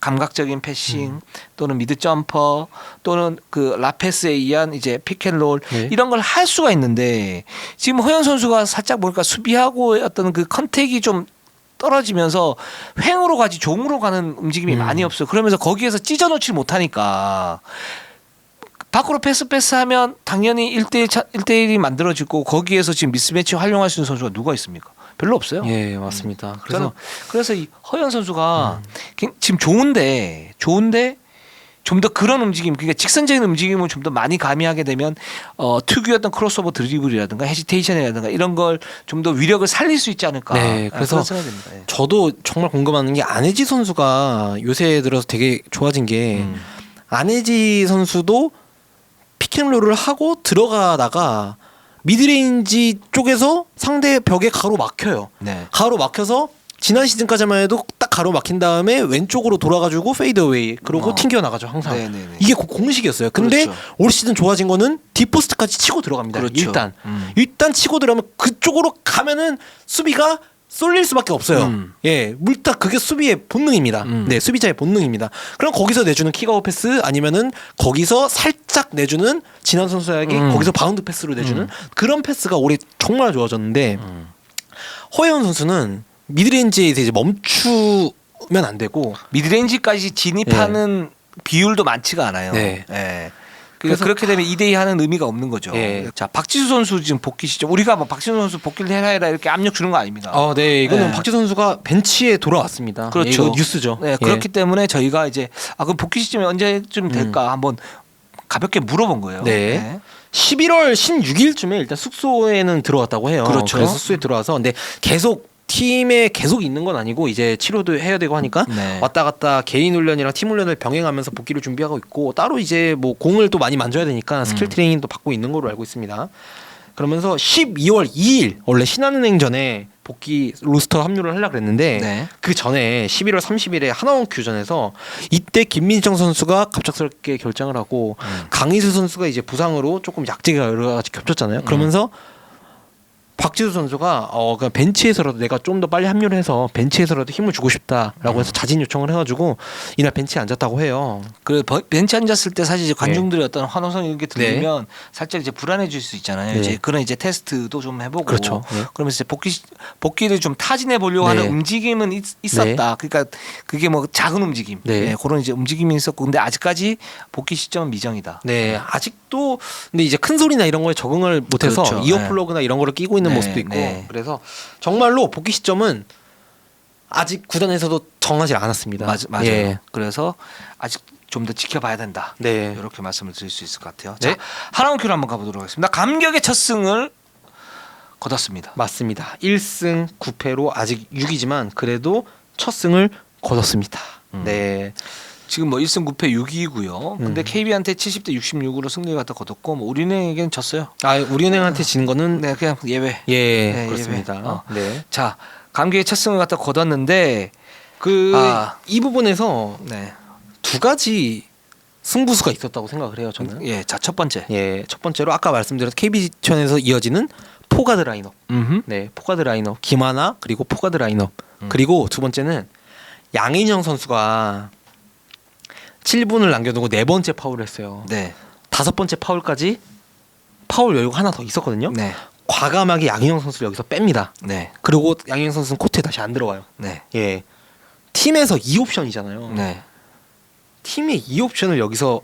A: 감각적인 패싱 또는 미드 점퍼 또는 그 라페스에 의한 이제 피켄롤
B: 네.
A: 이런 걸 할 수가 있는데 지금 허연 선수가 살짝 보니까 수비하고 어떤 그 컨택이 좀 떨어지면서 횡으로 가지 종으로 가는 움직임이 많이 없어요. 그러면서 거기에서 찢어놓지 못하니까 밖으로 패스하면 당연히 1대1이 만들어지고 거기에서 지금 미스매치 활용할 수 있는 선수가 누가 있습니까? 별로 없어요.
B: 예, 맞습니다.
A: 그래서 이 허연 선수가 지금 좋은데 좀 더 그런 움직임, 그러니까 직선적인 움직임을 좀 더 많이 가미하게 되면 특유였던 크로스오버 드리블이라든가 헤지테이션이라든가 이런 걸 좀 더 위력을 살릴 수 있지 않을까.
B: 네, 그래서
A: 그런 생각이 듭니다. 예.
B: 저도 정말 궁금한 게 안혜지 선수가 요새 들어서 되게 좋아진 게 안혜지 선수도 피켄롤을 하고 들어가다가 미드레인지 쪽에서 상대 벽에 가로 막혀요.
A: 네.
B: 가로 막혀서 지난 시즌까지만 해도 딱 가로 막힌 다음에 왼쪽으로 돌아가지고 페이드어웨이 그러고 튕겨 나가죠 항상.
A: 네네네.
B: 이게 공식이었어요. 근데
A: 그렇죠.
B: 올 시즌 좋아진 거는 딥포스트까지 치고 들어갑니다.
A: 그렇죠.
B: 일단 치고 들어가면 그쪽으로 가면은 수비가 쏠릴 수밖에 없어요. 예, 일단 그게 수비의 본능입니다. 네, 수비자의 본능입니다. 그럼 거기서 내주는 킥아웃 패스 아니면은 거기서 살짝 내주는 진한 선수에게 거기서 바운드 패스로 내주는 그런 패스가 올해 정말 좋아졌는데 허예원 선수는 미드레인지에서 이제 멈추면 안 되고
A: 미드레인지까지 진입하는 비율도 많지가 않아요.
B: 네.
A: 예.
B: 그래서
A: 그렇게 되면 2대2 하는 의미가 없는 거죠.
B: 예.
A: 자, 박지수 선수 지금 복귀 시점. 우리가 뭐 박지수 선수 복귀를 해라 이렇게 압력 주는 거 아닙니다.
B: 네, 이거는
A: 네.
B: 박지수 선수가 벤치에 돌아왔습니다.
A: 그렇죠.
B: 예, 이거 뉴스죠.
A: 네, 그렇기 때문에 저희가 이제 그럼 복귀 시점이 언제쯤 될까 한번 가볍게 물어본 거예요.
B: 네. 11월 16일쯤에 일단 숙소에는 들어왔다고 해요.
A: 그렇죠.
B: 그래서 숙소에 들어와서 근데 계속 팀에 계속 있는 건 아니고 이제 치료도 해야 되고 하니까
A: 네.
B: 왔다 갔다 개인 훈련이랑 팀 훈련을 병행하면서 복귀를 준비하고 있고 따로 이제 뭐 공을 또 많이 만져야 되니까 스킬 트레이닝도 받고 있는 걸로 알고 있습니다. 그러면서 12월 2일 원래 신한은행전에 복귀 로스터 합류를 하려고 그랬는데
A: 네.
B: 그 전에 11월 30일에 하나원 규전에서 이때 김민정 선수가 갑작스럽게 결정을 하고 강희수 선수가 이제 부상으로 조금 약제가 여러 가지 겹쳤잖아요. 그러면서 박지수 선수가 그냥 벤치에서라도 내가 좀 더 빨리 합류를 해서 벤치에서라도 힘을 주고 싶다라고 해서 자진 요청을 해가지고 이날 벤치에 앉았다고 해요.
A: 그 벤치 앉았을 때 사실 이제 관중들의 어떤 환호성 이렇게 들리면 살짝 이제 불안해질 수 있잖아요.
B: 네.
A: 이제 그런 이제 테스트도 좀 해보고
B: 그렇죠. 네.
A: 그러면서 이제 복귀를 좀 타진해 보려고 하는 움직임은 있었다. 그러니까 그게 뭐 작은 움직임, 그런 이제 움직임이 있었고 근데 아직까지 복귀 시점은 미정이다.
B: 네, 아직도 근데 이제 큰 소리나 이런 거에 적응을 못해서
A: 그렇죠.
B: 이어플러그나 이런 거를 끼고 있는 있는
A: 네,
B: 모습도 있고
A: 네.
B: 그래서 정말로 복귀 시점은 아직 구단에서도 정하지 않았습니다.
A: 맞아요.
B: 예.
A: 그래서 아직 좀 더 지켜봐야 된다.
B: 네.
A: 이렇게 말씀을 드릴 수 있을 것 같아요.
B: 네.
A: 자, 하나원 큐를 한번 가보도록 하겠습니다. 감격의 첫 승을 거뒀습니다.
B: 맞습니다. 1승 9패로 아직 6이지만 그래도 첫 승을 거뒀습니다. 네.
A: 지금 뭐 1승 9패 6위고요. 근데 KB한테 70대 66으로 승리를 갖다 거뒀고 뭐 우리은행에게는 졌어요.
B: 아, 우리은행한테 지는 거는
A: 네, 그냥 예외.
B: 예,
A: 네,
B: 그렇습니다.
A: 예외.
B: 네.
A: 자, 감격의 첫 승을 갖다 거뒀는데
B: 이 부분에서
A: 네.
B: 두 가지 승부수가 있었다고 생각을 해요, 저는.
A: 예, 자, 첫 번째.
B: 예, 첫 번째로 아까 말씀드린 KB천에서 이어지는 포가드 라인업. 네, 포가드 라인업. 김하나 그리고 포가드 라인업. 그리고 두 번째는 양인영 선수가 7분을 남겨두고 네 번째 파울을 했어요.
A: 네.
B: 다섯 번째 파울까지 파울 여유가 하나 더 있었거든요.
A: 네.
B: 과감하게 양인영 선수를 여기서 뺍니다.
A: 네.
B: 그리고 양인영 선수는 코트에 다시 안 들어와요.
A: 네.
B: 예, 팀에서 2옵션이잖아요.
A: 네.
B: 팀의 2옵션을 여기서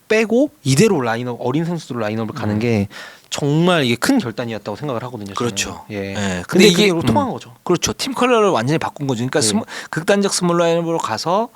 B: 빼고 이대로 라인업 어린 선수들 라인업을 가는 게 정말 이게 큰 결단이었다고 생각을 하거든요. 저는.
A: 그렇죠.
B: 예.
A: 예.
B: 근데 이게
A: 이게,
B: 통한 거죠.
A: 그렇죠. 팀 컬러를 완전히 바꾼 거죠. 그러니까
B: 네.
A: 극단적 스몰 라인으로 가서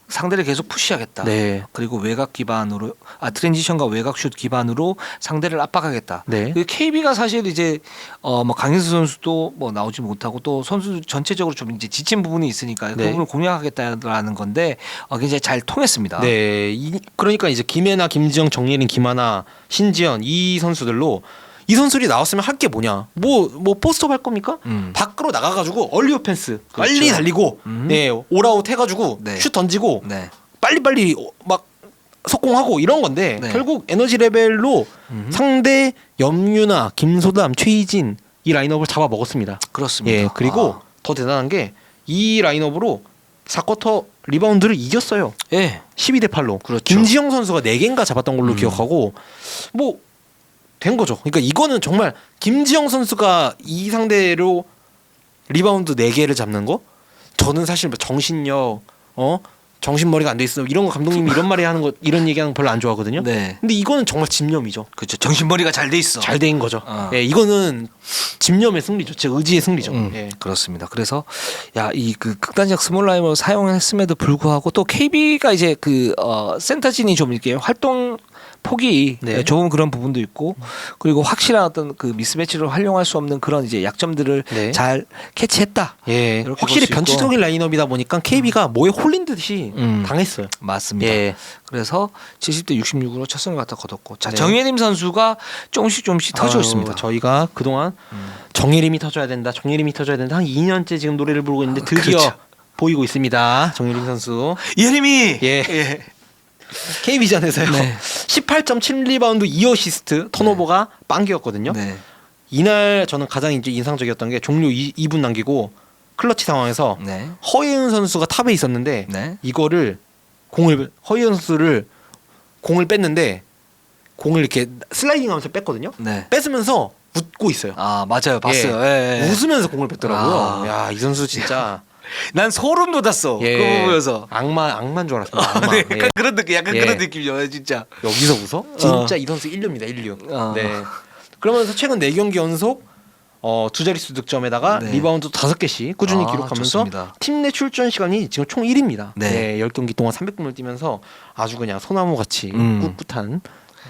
A: 상대를 계속 푸시하겠다.
B: 네.
A: 그리고 외곽 기반으로 트랜지션과 외곽 슛 기반으로 상대를 압박하겠다.
B: 네.
A: KB가 사실 이제 뭐 강인수 선수도 뭐 나오지 못하고 또 선수 전체적으로 좀 이제 지친 부분이 있으니까 그
B: 네.
A: 부분을 공략하겠다라는 건데 굉장히 잘 통했습니다.
B: 네. 그러니까 이제 김혜나, 김지영, 정예린, 김하나, 신지연 이 선수들로 이 선수들이 나왔으면 할 게 뭐냐? 뭐 포스트업 할 겁니까? 밖으로 나가가지고 얼리 오펜스 빨리
A: 그렇죠.
B: 달리고 네 올아웃 해가지고
A: 네.
B: 슛 던지고
A: 네.
B: 빨리빨리 막 속공하고 이런 건데
A: 네.
B: 결국 에너지 레벨로 상대 염유나 김소담, 최희진 이 라인업을 잡아 먹었습니다.
A: 그렇습니다.
B: 예, 그리고 더 대단한 게 이 라인업으로 4쿼터 리바운드를 이겼어요.
A: 예.
B: 12대 8로.
A: 그렇죠.
B: 김지영 선수가 4개인가 잡았던 걸로 기억하고 뭐 된 거죠. 그러니까 이거는 정말 김지영 선수가 이 상대로 리바운드 4개를 잡는 거 저는 사실 뭐 정신력 정신머리가 안 돼 있어 이런 거 감독님이 이런 말이 하는 거 이런 얘기하는 거 별로 안 좋아하거든요.
A: 네.
B: 근데 이거는 정말 집념이죠.
A: 그렇죠. 정신머리가 잘 돼 있어.
B: 잘 된 거죠.
A: 어.
B: 예, 이거는 집념의 승리죠. 제 의지의 승리죠. 예.
A: 그렇습니다. 그래서 이 그 극단적 스몰 라인을 사용했음에도 불구하고 또 KB가 이제 센터진이 좀 이렇게 활동 폭이
B: 네.
A: 좁은 그런 부분도 있고 그리고 확실한 어떤 그 미스매치를 활용할 수 없는 그런 이제 약점들을
B: 네.
A: 잘 캐치했다.
B: 예,
A: 이렇게
B: 확실히
A: 볼수 있고.
B: 변칙적인 라인업이다 보니까 KB가 뭐에 홀린 듯이 당했어요.
A: 맞습니다.
B: 예.
A: 그래서 70대 66으로 첫 승을 갖다 거뒀고 자
B: 네.
A: 정예림 선수가 조금씩 터지고 있습니다.
B: 저희가 그동안 정예림이 터져야 된다. 정예림이 터져야 된다. 한 2년째 지금 노래를 부르고 있는데 드디어
A: 그렇죠.
B: 보이고 있습니다. 정예림 선수.
A: 예림이
B: 예. KB전에서요.
A: 네.
B: 18.7 리바운드 2어시스트 턴오버가 빵기였거든요.
A: 네.
B: 이날 저는 가장 이제 인상적이었던 게 종료 2분 남기고 클러치 상황에서
A: 네.
B: 허예은 선수가 탑에 있었는데
A: 네.
B: 이거를 허예은 선수를 공을 뺐는데 공을 이렇게 슬라이딩하면서 뺐거든요.
A: 네.
B: 뺏으면서 웃고 있어요.
A: 아 맞아요. 봤어요. 예.
B: 웃으면서 공을 뺐더라고요.
A: 아.
B: 야, 이 선수 진짜
A: 난 소름 돋았어.
B: 예.
A: 그거 보면서.
B: 악마인 줄 알았습니다. 악마.
A: 네,
B: 예.
A: 약간 그런 느낌,
B: 예.
A: 그런 느낌이죠, 진짜.
B: 여기서 웃어? 진짜 이 선수 1류입니다. 1류. 네. 그러면서 최근 4경기 연속 두 자릿수 득점에다가
A: 네.
B: 리바운드 5개씩 꾸준히
A: 아,
B: 기록하면서
A: 좋습니다.
B: 팀 내 출전 시간이 지금 총 1위입니다.
A: 네.
B: 네. 10경기 동안 300분을 뛰면서 아주 그냥 소나무같이 꿋꿋한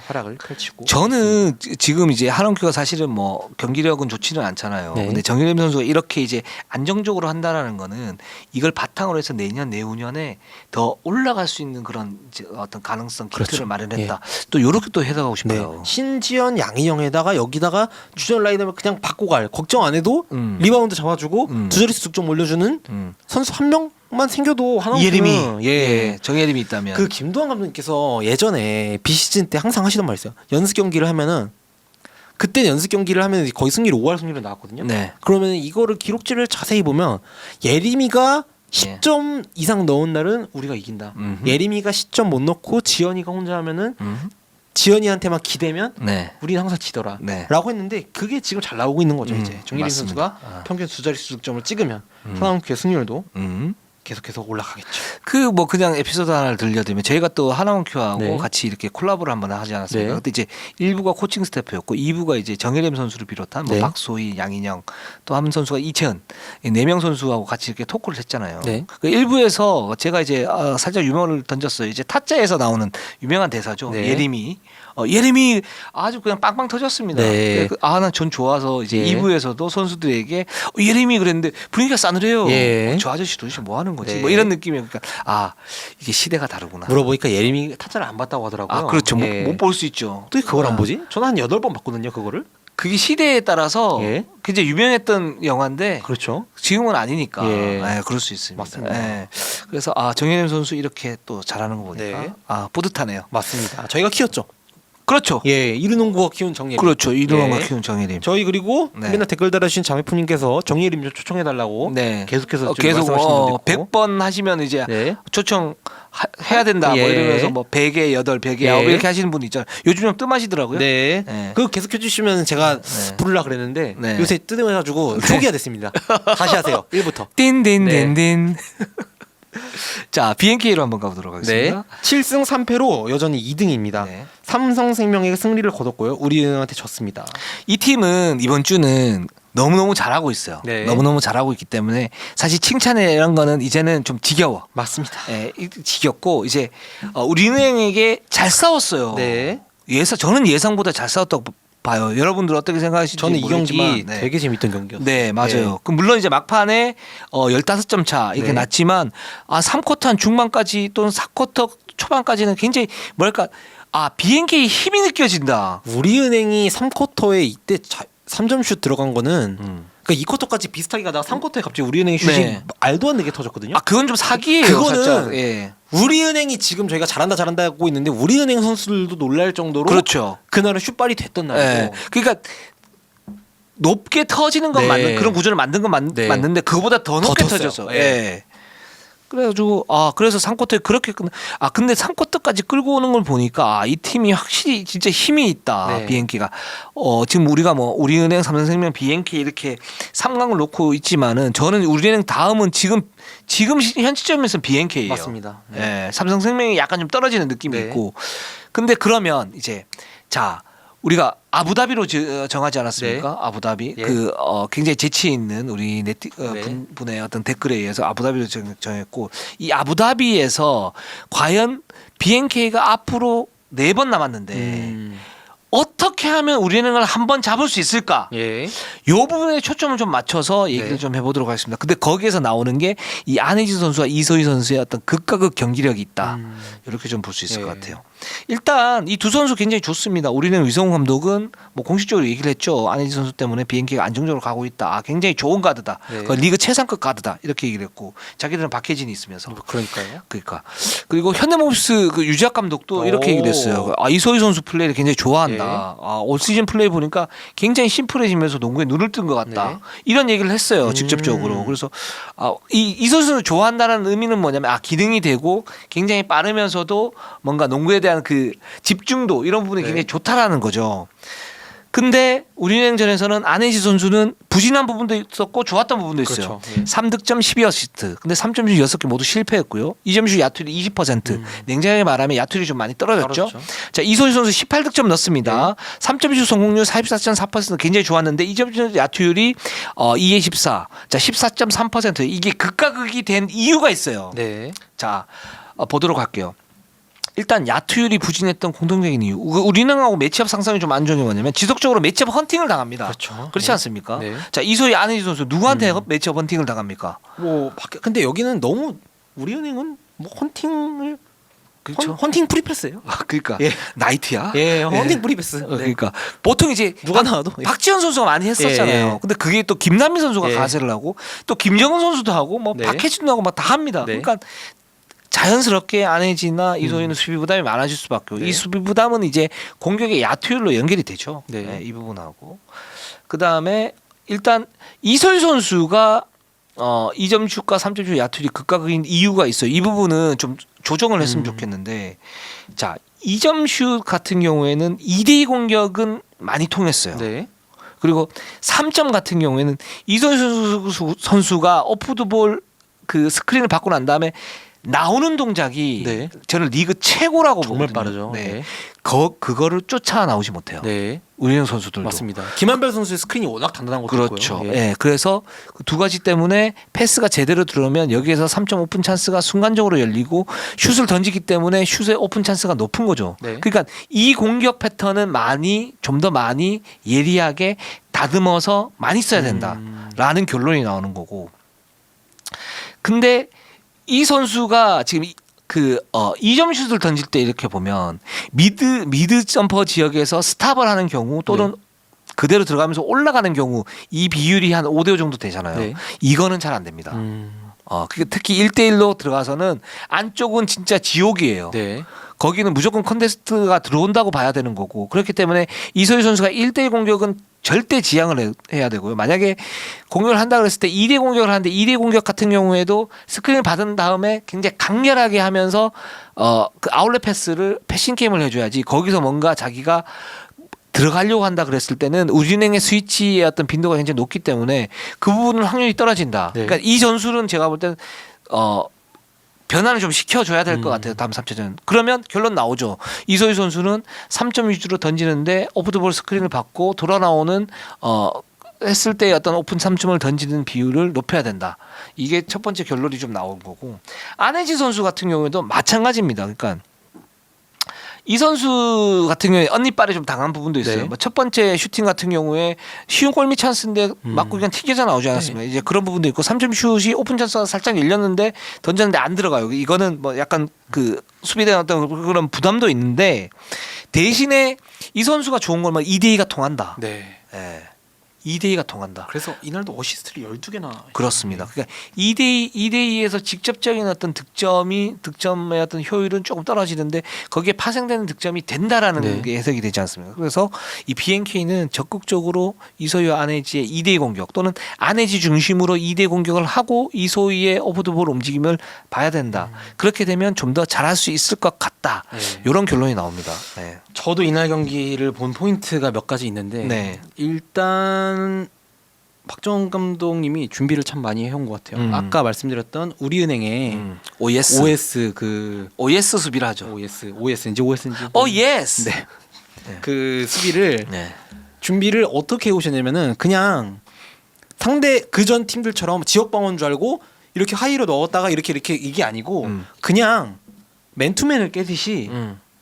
B: 활약을 펼치고
A: 저는 지금 이제 하런큐가 사실은 뭐 경기력은 좋지는 않잖아요.
B: 네.
A: 근데 정일림 선수가 이렇게 이제 안정적으로 한다라는 거는 이걸 바탕으로 해서 내년 내후년에 더 올라갈 수 있는 그런 이제 어떤 가능성 기틀을
B: 그렇죠.
A: 마련했다. 또 이렇게 또 해석하고
B: 네.
A: 싶어요.
B: 신지연, 양희영에다가 여기다가 주전 라인업을 그냥 바꾸고 갈 걱정 안 해도 리바운드 잡아주고 두 자릿수 득점 올려주는 선수 한 명만 생겨도 하나
A: 이예림이
B: 예.
A: 정예림이 있다면
B: 그 김도환 감독님께서 예전에 비시즌 때 항상 하시던 말이 있어요. 연습 경기를 하면은 그때 연습 경기를 하면 거의 승률이 5할 승률이 나왔거든요.
A: 네.
B: 그러면 이거를 기록지를 자세히 보면 예림이가 10점 이상 넣은 날은 우리가 이긴다. 예림이가 10점 못 넣고 지연이가 혼자 하면은 지연이한테만 기대면
A: 네.
B: 우리는 항상 지더라.
A: 네.
B: 라고 했는데 그게 지금 잘 나오고 있는 거죠. 이제 정예림
A: 맞습니다.
B: 선수가 평균 두 자릿수 득점을 찍으면 하나원큐의 승률도 계속해서 올라가겠죠.
A: 그 뭐 그냥 에피소드 하나를 들려드리면 저희가 또 하나원 큐하고
B: 네.
A: 같이 이렇게 콜라보를 한번 하지 않았습니까?
B: 네.
A: 그때 이제 1부가 코칭 스태프였고 2부가 이제 정혜림 선수를 비롯한 뭐
B: 네.
A: 박소희, 양인영 또 한 선수가 이채은 이 4명 선수하고 같이 이렇게 토크를 했잖아요.
B: 네.
A: 그 1부에서 제가 이제 살짝 유머를 던졌어요. 이제 타짜에서 나오는 유명한 대사죠.
B: 네.
A: 예림이 아주 그냥 빵빵 터졌습니다.
B: 네.
A: 난 전 좋아서 이제
B: 예.
A: 2부에서도 선수들에게 예림이 그랬는데 분위기가 싸늘해요.
B: 예.
A: 저 아저씨 도대체 뭐 하는 거지?
B: 네.
A: 뭐 이런 느낌이에요. 그러니까 이게 시대가 다르구나.
B: 물어보니까 예림이 타짜를 안 봤다고 하더라고요.
A: 그렇죠.
B: 예.
A: 못 볼 수 있죠.
B: 어떻게 그걸 안
A: 아,
B: 보지? 저는 한 8번 봤거든요, 그거를.
A: 그게 시대에 따라서
B: 예.
A: 굉장히 유명했던 영화인데
B: 그렇죠.
A: 지금은 아니니까
B: 예.
A: 그럴 수 있습니다.
B: 맞습니다.
A: 예. 그래서 정혜림 선수 이렇게 또 잘하는 거 보니까
B: 네.
A: 뿌듯하네요.
B: 맞습니다. 저희가 키웠죠.
A: 그렇죠.
B: 예, 이르농구가 키운 정예림.
A: 그렇죠. 이름만
B: 예.
A: 키운 정혜림.
B: 저희 그리고
A: 네.
B: 맨날 댓글 달아주신 자매프님께서 정예림 좀 초청해달라고
A: 네.
B: 계속해서 좀
A: 계속
B: 말씀하시는 분도 있고.
A: 100번 하시면 이제
B: 네.
A: 초청 해야 된다 뭐
B: 예.
A: 이러면서 뭐 100에 8, 100에
B: 예.
A: 9 이렇게 하시는 분이 있잖아요. 요즘 좀 뜸하시더라고요.
B: 네.
A: 네.
B: 그거 계속 해주시면 제가
A: 네.
B: 부르려 그랬는데
A: 네.
B: 요새 뜯어가지고 초기화 됐습니다. 다시 하세요. 1부터.
A: 띵띵띵띵. 자, BNK로 한번 가보도록
B: 네.
A: 하겠습니다.
B: 7승 3패로 여전히 2등입니다.
A: 네.
B: 삼성생명에게 승리를 거뒀고요. 우리은행한테 졌습니다.
A: 이 팀은 이번 주는 너무너무 잘하고 있어요.
B: 네.
A: 너무너무 잘하고 있기 때문에 사실 칭찬에 이런 거는 이제는 좀 지겨워.
B: 맞습니다.
A: 지겹고 이제 우리은행에게 잘 싸웠어요.
B: 네.
A: 저는 예상보다 잘 싸웠다고 봐요. 여러분들 어떻게 생각하실지
B: 저는 이
A: 모르겠지만,
B: 경기
A: 네.
B: 되게 재밌던 경기였어요.
A: 네, 맞아요. 그 물론 이제 막판에 15점 차 이렇게
B: 네.
A: 났지만 3쿼터 한 중반까지 또는 4쿼터 초반까지는 굉장히 뭐랄까 BNK의 힘이 느껴진다.
B: 우리은행이 3쿼터에 이때 3점 슛 들어간 거는 그러니까 2쿼터까지 비슷하게 가다가 3쿼터에 갑자기 우리은행이 슛이
A: 네.
B: 말도 안 되게 터졌거든요.
A: 그건 좀 사기예요.
B: 그거는
A: 살짝. 예.
B: 우리은행이 지금 저희가 잘한다 하고 있는데 우리은행 선수들도 놀랄 정도로
A: 그렇죠.
B: 그날은 슛발이 됐던 날이고
A: 예. 그러니까 높게 터지는 건
B: 네.
A: 맞는 그런 구조를 만든 건
B: 네.
A: 맞는데 그거보다 더 높게
B: 텄어요.
A: 터졌어.
B: 예.
A: 예. 그래가지고 그래서 3쿼터에 그렇게 근데 3쿼터까지 끌고 오는 걸 보니까 이 팀이 확실히 진짜 힘이 있다.
B: 네.
A: BNK가 지금 우리가 뭐 우리은행, 삼성생명, BNK 이렇게 3강을 놓고 있지만은 저는 우리은행 다음은 지금 현 시점에서는 BNK예요.
B: 맞습니다.
A: 예, 삼성생명이 약간 좀 떨어지는 느낌이
B: 네.
A: 있고. 근데 그러면 이제 우리가 아부다비로 정하지 않았습니까?
B: 네.
A: 아부다비
B: 예.
A: 굉장히 재치 있는 우리
B: 네.
A: 분의 어떤 댓글에 의해서 아부다비로 정했고 이 아부다비에서 과연 BNK가 앞으로 4번 남았는데 어떻게 하면 우리은행을 한번 잡을 수 있을까?
B: 예.
A: 요 부분에 초점을 좀 맞춰서 얘기를
B: 네.
A: 좀 해보도록 하겠습니다. 근데 거기에서 나오는 게 이 안혜진 선수와 이소희 선수의 어떤 극과 극 경기력이 있다. 이렇게 좀 볼 수 있을
B: 예.
A: 것 같아요. 일단 이 두 선수 굉장히 좋습니다. 우리는 위성훈 감독은 뭐 공식적으로 얘기를 했죠. 안혜진 선수 때문에 BNK가 안정적으로 가고 있다. 굉장히 좋은 가드다.
B: 네.
A: 그 리그 최상급 가드다. 이렇게 얘기를 했고 자기들은 박혜진이 있으면서
B: 그러니까요.
A: 그리고 현대모비스 그 유지학 감독도 이렇게
B: 오.
A: 얘기를 했어요. 이소희 선수 플레이를 굉장히 좋아한다. 올 시즌 플레이 보니까 굉장히 심플해지면서 농구에 눈을 뜬 것 같다.
B: 네.
A: 이런 얘기를 했어요. 직접적으로. 그래서 이 선수는 좋아한다는 의미는 뭐냐면 기능이 되고 굉장히 빠르면서도 뭔가 농구에 대한 그 집중도 이런 부분이
B: 네.
A: 굉장히 좋다라는 거죠. 근데 우리은행전에서는 안혜지 선수는 부진한 부분도 있었고 좋았던 부분도 있어요.
B: 그렇죠. 예.
A: 3득점 12어시스트. 근데 3점슛 6개 모두 실패했고요. 2점슛 야투율이 20%. 냉정하게 말하면 야투율이 좀 많이 떨어졌죠.
B: 떨어졌죠.
A: 자, 이소희 선수 18득점 넣습니다. 3점슛 성공률 44.4% 굉장히 좋았는데 2점슛 야투율이 2에 14. 자, 14.3%. 이게 극과 극이 된 이유가 있어요.
B: 네.
A: 자, 보도록 할게요. 일단 야투율이 부진했던 공통적인 이유. 우리은행하고 매치업 상상이 좀 안 좋은 게 뭐냐면 지속적으로 매치업 헌팅을 당합니다.
B: 그렇죠.
A: 그렇지
B: 네.
A: 않습니까?
B: 네.
A: 자, 이소희 안혜지 선수 누구한테 매치업 헌팅을 당합니까?
B: 근데 여기는 너무 우리은행은 뭐 헌팅을 헌팅 프리패스예요.
A: 그러니까
B: 예.
A: 나이트야.
B: 예, 헌팅 프리패스.
A: 그러니까 보통 이제
B: 누가 나와도
A: 박지현 선수가 많이 했었잖아요.
B: 예, 예.
A: 근데 그게 또 김남민 선수가
B: 예.
A: 가세를 하고 또 김정은 선수도 하고 뭐
B: 네.
A: 박혜진도 하고 막 다 합니다.
B: 네.
A: 그러니까 자연스럽게 안혜지나 이소희는 수비 부담이 많아질 수밖에.
B: 네.
A: 이 수비 부담은 이제 공격의 야투율로 연결이 되죠.
B: 네.
A: 네, 이 부분하고 그 다음에 일단 이소희 선수가 2점슛과 3점슛 야투율이 극과 극인 이유가 있어요. 이 부분은 좀 조정을 했으면 좋겠는데, 자 2점슛 같은 경우에는 2대2 공격은 많이 통했어요.
B: 네.
A: 그리고 3점 같은 경우에는 이소희 선수가 오프드볼 그 스크린을 받고 난 다음에 나오는 동작이
B: 네.
A: 저는 리그 최고라고
B: 정말
A: 보거든요.
B: 빠르죠.
A: 네.
B: 네.
A: 그거를 쫓아 나오지 못해요.
B: 네.
A: 우리는 선수들도.
B: 맞습니다. 김한별 선수의 스크린이 워낙 단단한 것도
A: 그렇죠.
B: 있고요.
A: 예. 그래서 그 두 가지 때문에 패스가 제대로 들어오면 여기에서 3점 오픈 찬스가 순간적으로 열리고 슛을 던지기 때문에 슛의 오픈 찬스가 높은 거죠.
B: 네.
A: 그러니까 이 공격 패턴은 좀 더 많이 예리하게 다듬어서 많이 써야 된다라는 결론이 나오는 거고. 근데 이 선수가 지금 2점 슛을 던질 때 이렇게 보면 미드 점퍼 지역에서 스탑을 하는 경우 또는
B: 네.
A: 그대로 들어가면서 올라가는 경우 이 비율이 한 5대5 정도 되잖아요.
B: 네.
A: 이거는 잘 안 됩니다. 그게 특히 1대1로 들어가서는 안쪽은 진짜 지옥이에요.
B: 네.
A: 거기는 무조건 컨테스트가 들어온다고 봐야 되는 거고 그렇기 때문에 이소희 선수가 1대1 공격은 절대 지양을 해야 되고요. 만약에 공격을 한다 그랬을 때 2대 공격을 하는데 2대 공격 같은 경우에도 스크린을 받은 다음에 굉장히 강렬하게 하면서 그 아웃렛 패스를 패싱 게임을 해줘야지 거기서 뭔가 자기가 들어가려고 한다 그랬을 때는 우리은행의 스위치의 어떤 빈도가 굉장히 높기 때문에 그 부분은 확률이 떨어진다.
B: 네.
A: 그러니까 이 전술은 제가 볼 때는 변화를 좀 시켜줘야 될 것 같아요. 다음 3차전. 그러면 결론 나오죠. 이소희 선수는 3점 위주로 던지는데 오프더볼 스크린을 받고 돌아 나오는 했을 때 어떤 오픈 3점을 던지는 비율을 높여야 된다. 이게 첫 번째 결론이 좀 나온 거고 안혜지 선수 같은 경우에도 마찬가지입니다. 그러니까 이 선수 같은 경우에 언니빨에 좀 당한 부분도 있어요.
B: 네.
A: 뭐 첫 번째 슈팅 같은 경우에 쉬운 골밑 찬스인데 맞고 그냥 튀겨져 나오지 않았습니까?
B: 네.
A: 이제 그런 부분도 있고 3점 슛이 오픈 찬스가 살짝 열렸는데 던졌는데 안 들어가요. 이거는 뭐 약간 그 수비대 어떤 그런 부담도 있는데 대신에 이 선수가 좋은 건 뭐 2대2가 통한다.
B: 네.
A: 예. 2대2가 통한다.
B: 그래서 이날도 어시스트를 12개나
A: 그렇습니다. 그러니까 2대2에서 직접적인 어떤 득점의 어떤 효율은 조금 떨어지는데 거기에 파생되는 득점이 된다라는
B: 네.
A: 게 해석이 되지 않습니까? 그래서 이 BNK는 적극적으로 이소희와 안혜지의 2대2 공격 또는 안혜지 중심으로 2대2 공격을 하고 이소희의 오버더볼 움직임을 봐야 된다. 그렇게 되면 좀 더 잘할 수 있을 것 같다.
B: 네.
A: 이런 결론이 나옵니다. 네.
B: 저도 이날 경기를 본 포인트가 몇 가지 있는데
A: 네.
B: 일단 박정원 감독님이 준비를 참 많이 해온 것 같아요. 아까 말씀드렸던 우리은행의
A: OS.
B: OS 그
A: OS 수비를 하죠.
B: OS인지
A: 예스.
B: 네. 그 수비를
A: 네.
B: 준비를 어떻게 해오셨냐면은 그냥 상대 그전 팀들처럼 지역 방어인 줄 알고 이렇게 하이로 넣었다가 이렇게 이게 아니고 그냥 맨투맨을 깨듯이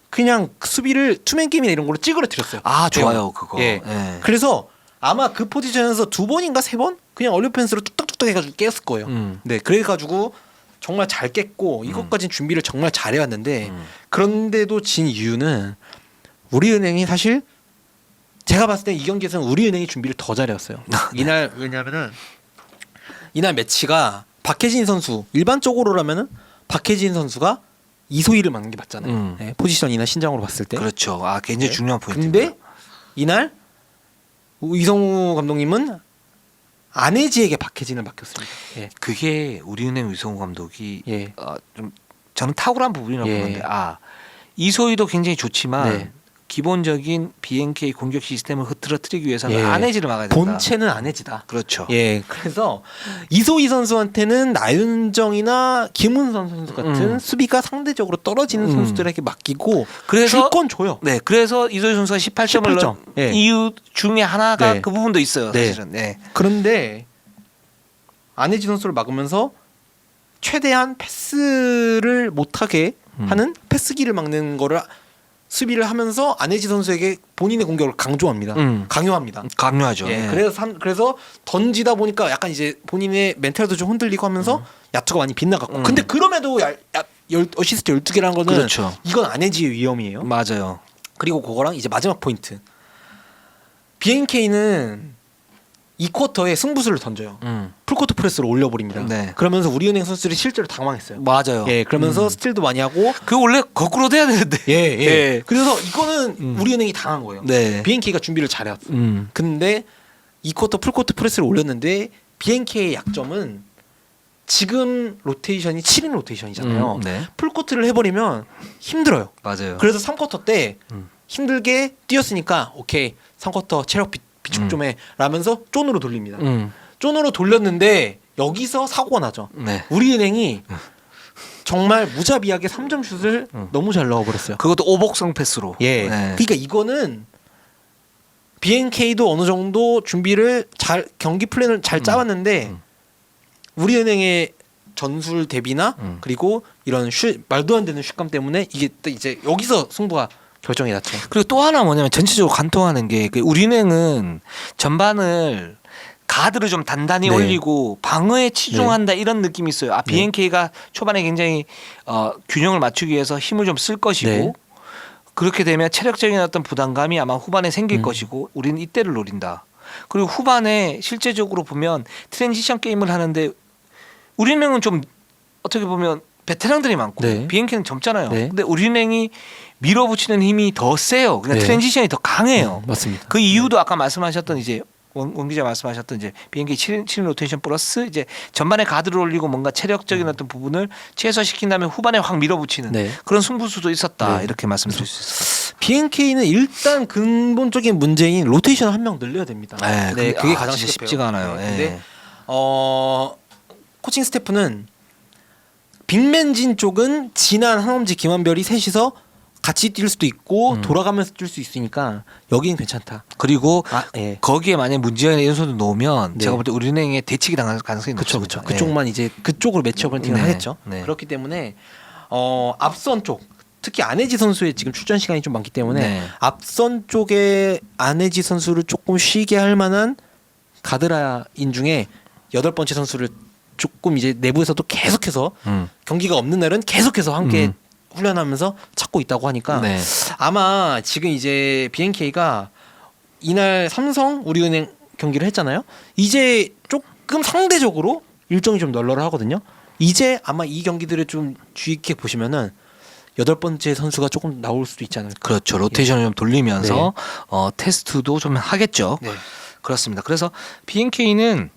B: 그냥 수비를 투맨 게임이나 이런 걸로 찌그러뜨렸어요.
A: 아 좋아요 그거.
B: 예.
A: 예.
B: 그래서 아마 그 포지션에서 2번인가 3번 그냥 얼리펜스로 뚝딱뚝딱 해가지고 깼을 거예요. 네, 그래가지고 정말 잘 깼고 이것까지는 준비를 정말 잘해왔는데 그런데도 진 이유는 우리은행이 사실 제가 봤을 때 이 경기에서는 우리은행이 준비를 더 잘해왔어요. 이날 왜냐면은 이날 매치가 박혜진 선수 일반적으로라면은 박혜진 선수가 이소희를 막는 게 맞잖아요. 네, 포지션이나 신장으로 봤을 때.
A: 그렇죠. 아 굉장히
B: 네.
A: 중요한 포인트입니다.
B: 근데 이날 이성우 감독님은 안혜지에게 박혜진을 맡겼습니다. 예.
A: 그게 우리은행 위성우 감독이
B: 예.
A: 좀 저는 탁월한 부분이라고
B: 예.
A: 보는데 이소희도 굉장히 좋지만
B: 네.
A: 기본적인 BNK 공격 시스템을 흐트러뜨리기 위해서는
B: 예.
A: 안혜지를 막아야 된다.
B: 본체는 안혜지다.
A: 그렇죠.
B: 예, 그래서 이소희 선수한테는 나윤정이나 김은선 선수 같은 수비가 상대적으로 떨어지는 선수들에게 맡기고
A: 그래서
B: 줄 건 줘요.
A: 네, 그래서 이소희 선수가 18점을
B: 18점.
A: 넣은
B: 예.
A: 이유 중에 하나가
B: 네.
A: 그 부분도 있어요.
B: 네.
A: 사실은. 네.
B: 그런데 안혜지 선수를 막으면서 최대한 패스를 못하게 하는 패스기를 막는 거를 수비를 하면서 안혜지 선수에게 본인의 공격을 강조합니다. 강요합니다.
A: 강요하죠.
B: 예,
A: 예.
B: 그래서 던지다 보니까 약간 이제 본인의 멘탈도 좀 흔들리고 하면서 야투가 많이 빗나갔고. 근데 그럼에도 어시스트 12개라는 거는
A: 그렇죠.
B: 이건 안혜지의 위험이에요.
A: 맞아요.
B: 그리고 그거랑 이제 마지막 포인트. BNK는 이 쿼터에 승부수를 던져요. 풀코트 프레스를 올려버립니다.
A: 네.
B: 그러면서 우리은행 선수들이 실제로 당황했어요.
A: 맞아요.
B: 예, 그러면서 스틸도 많이 하고.
A: 그 원래 거꾸로 돼야 되는데.
B: 예. 그래서 이거는 우리은행이 당한 거예요.
A: 네.
B: BNK가 준비를 잘해왔어. 근데 이 쿼터 풀코트 프레스를 올렸는데 BNK의 약점은 지금 로테이션이 7인 로테이션이잖아요.
A: 네.
B: 풀코트를 해버리면 힘들어요.
A: 맞아요.
B: 그래서 3쿼터 때 힘들게 뛰었으니까 오케이 3쿼터 체력 비축 좀 해 라면서 쫀으로 돌립니다. 쫀으로 돌렸는데 여기서 사고가 나죠.
A: 네.
B: 우리은행이 정말 무자비하게 3점 슛을 너무 잘 넣어버렸어요.
A: 그것도 오복성 패스로.
B: 예.
A: 네.
B: 그러니까 이거는 BNK도 어느 정도 준비를 잘 경기 플랜을 잘 짜왔는데 우리은행의 전술 대비나 그리고 이런 슛 말도 안 되는 슛감 때문에 이게 또 이제 여기서 승부가 결정이 났죠.
A: 그리고 또 하나 뭐냐면 전체적으로 관통하는 게 그 우리은행은 전반을 가드를 좀 단단히
B: 네.
A: 올리고 방어에 치중한다 이런 느낌이 있어요. 아,
B: 네.
A: BNK가 초반에 굉장히 균형을 맞추기 위해서 힘을 좀 쓸 것이고
B: 네.
A: 그렇게 되면 체력적인 어떤 부담감이 아마 후반에 생길 것이고 우리는 이때를 노린다. 그리고 후반에 실제적으로 보면 트랜지션 게임을 하는데 우리은행은 좀 어떻게 보면 베테랑들이 많고
B: 네.
A: BNK는 젊잖아요.
B: 네.
A: 근데 우리은행이 밀어붙이는 힘이 더 세요. 그러니까
B: 네.
A: 트랜지션이 더 강해요.
B: 맞습니다.
A: 그 이유도 아까 말씀하셨던 이제 원 기자 말씀하셨던 이제 BNK 7 로테이션 플러스 이제 전반에 가드를 올리고 뭔가 체력적인 어떤 부분을 최소화시킨 다음에 후반에 확 밀어붙이는
B: 네.
A: 그런 승부수도 있었다.
B: 네.
A: 이렇게 말씀드릴 수 있을 것 같습니다.
B: BNK는 일단 근본적인 문제인 로테이션 한 명 늘려야 됩니다.
A: 네,
B: 그게
A: 아,
B: 가장
A: 진짜
B: 시급해요.
A: 쉽지가 않아요.
B: 네,
A: 예.
B: 근데 코칭 스태프는 빅맨진 쪽은 진한 한엄지 김한별이 셋이서 같이 뛸 수도 있고 돌아가면서 뛸 수 있으니까 여기는 괜찮다.
A: 그리고
B: 예.
A: 거기에 만약 문제의 요소도 놓으면
B: 네.
A: 제가 볼 때 우리은행에 대치기 당할 가능성이
B: 그렇죠,
A: 높습니다.
B: 그렇죠. 그쪽만 이제 그쪽으로 매치업을
A: 네.
B: 하겠죠.
A: 네.
B: 그렇기 때문에 앞선 쪽 특히 안혜지 선수의 지금 출전 시간이 좀 많기 때문에
A: 네.
B: 앞선 쪽에 안혜지 선수를 조금 쉬게 할 만한 가드라인 중에 8번째 선수를 조금 이제 내부에서도 계속해서 경기가 없는 날은 계속해서 함께 훈련하면서 찾고 있다고 하니까
A: 네.
B: 아마 지금 이제 BNK가 이날 삼성 우리은행 경기를 했잖아요. 이제 조금 상대적으로 일정이 좀 널널하거든요. 이제 아마 이 경기들을 좀 주의 깊게 보시면은 8번째 선수가 조금 나올 수도 있지 않을까.
A: 그렇죠. 로테이션을 좀 돌리면서
B: 네.
A: 테스트도 좀 하겠죠.
B: 네.
A: 그렇습니다. 그래서 BNK는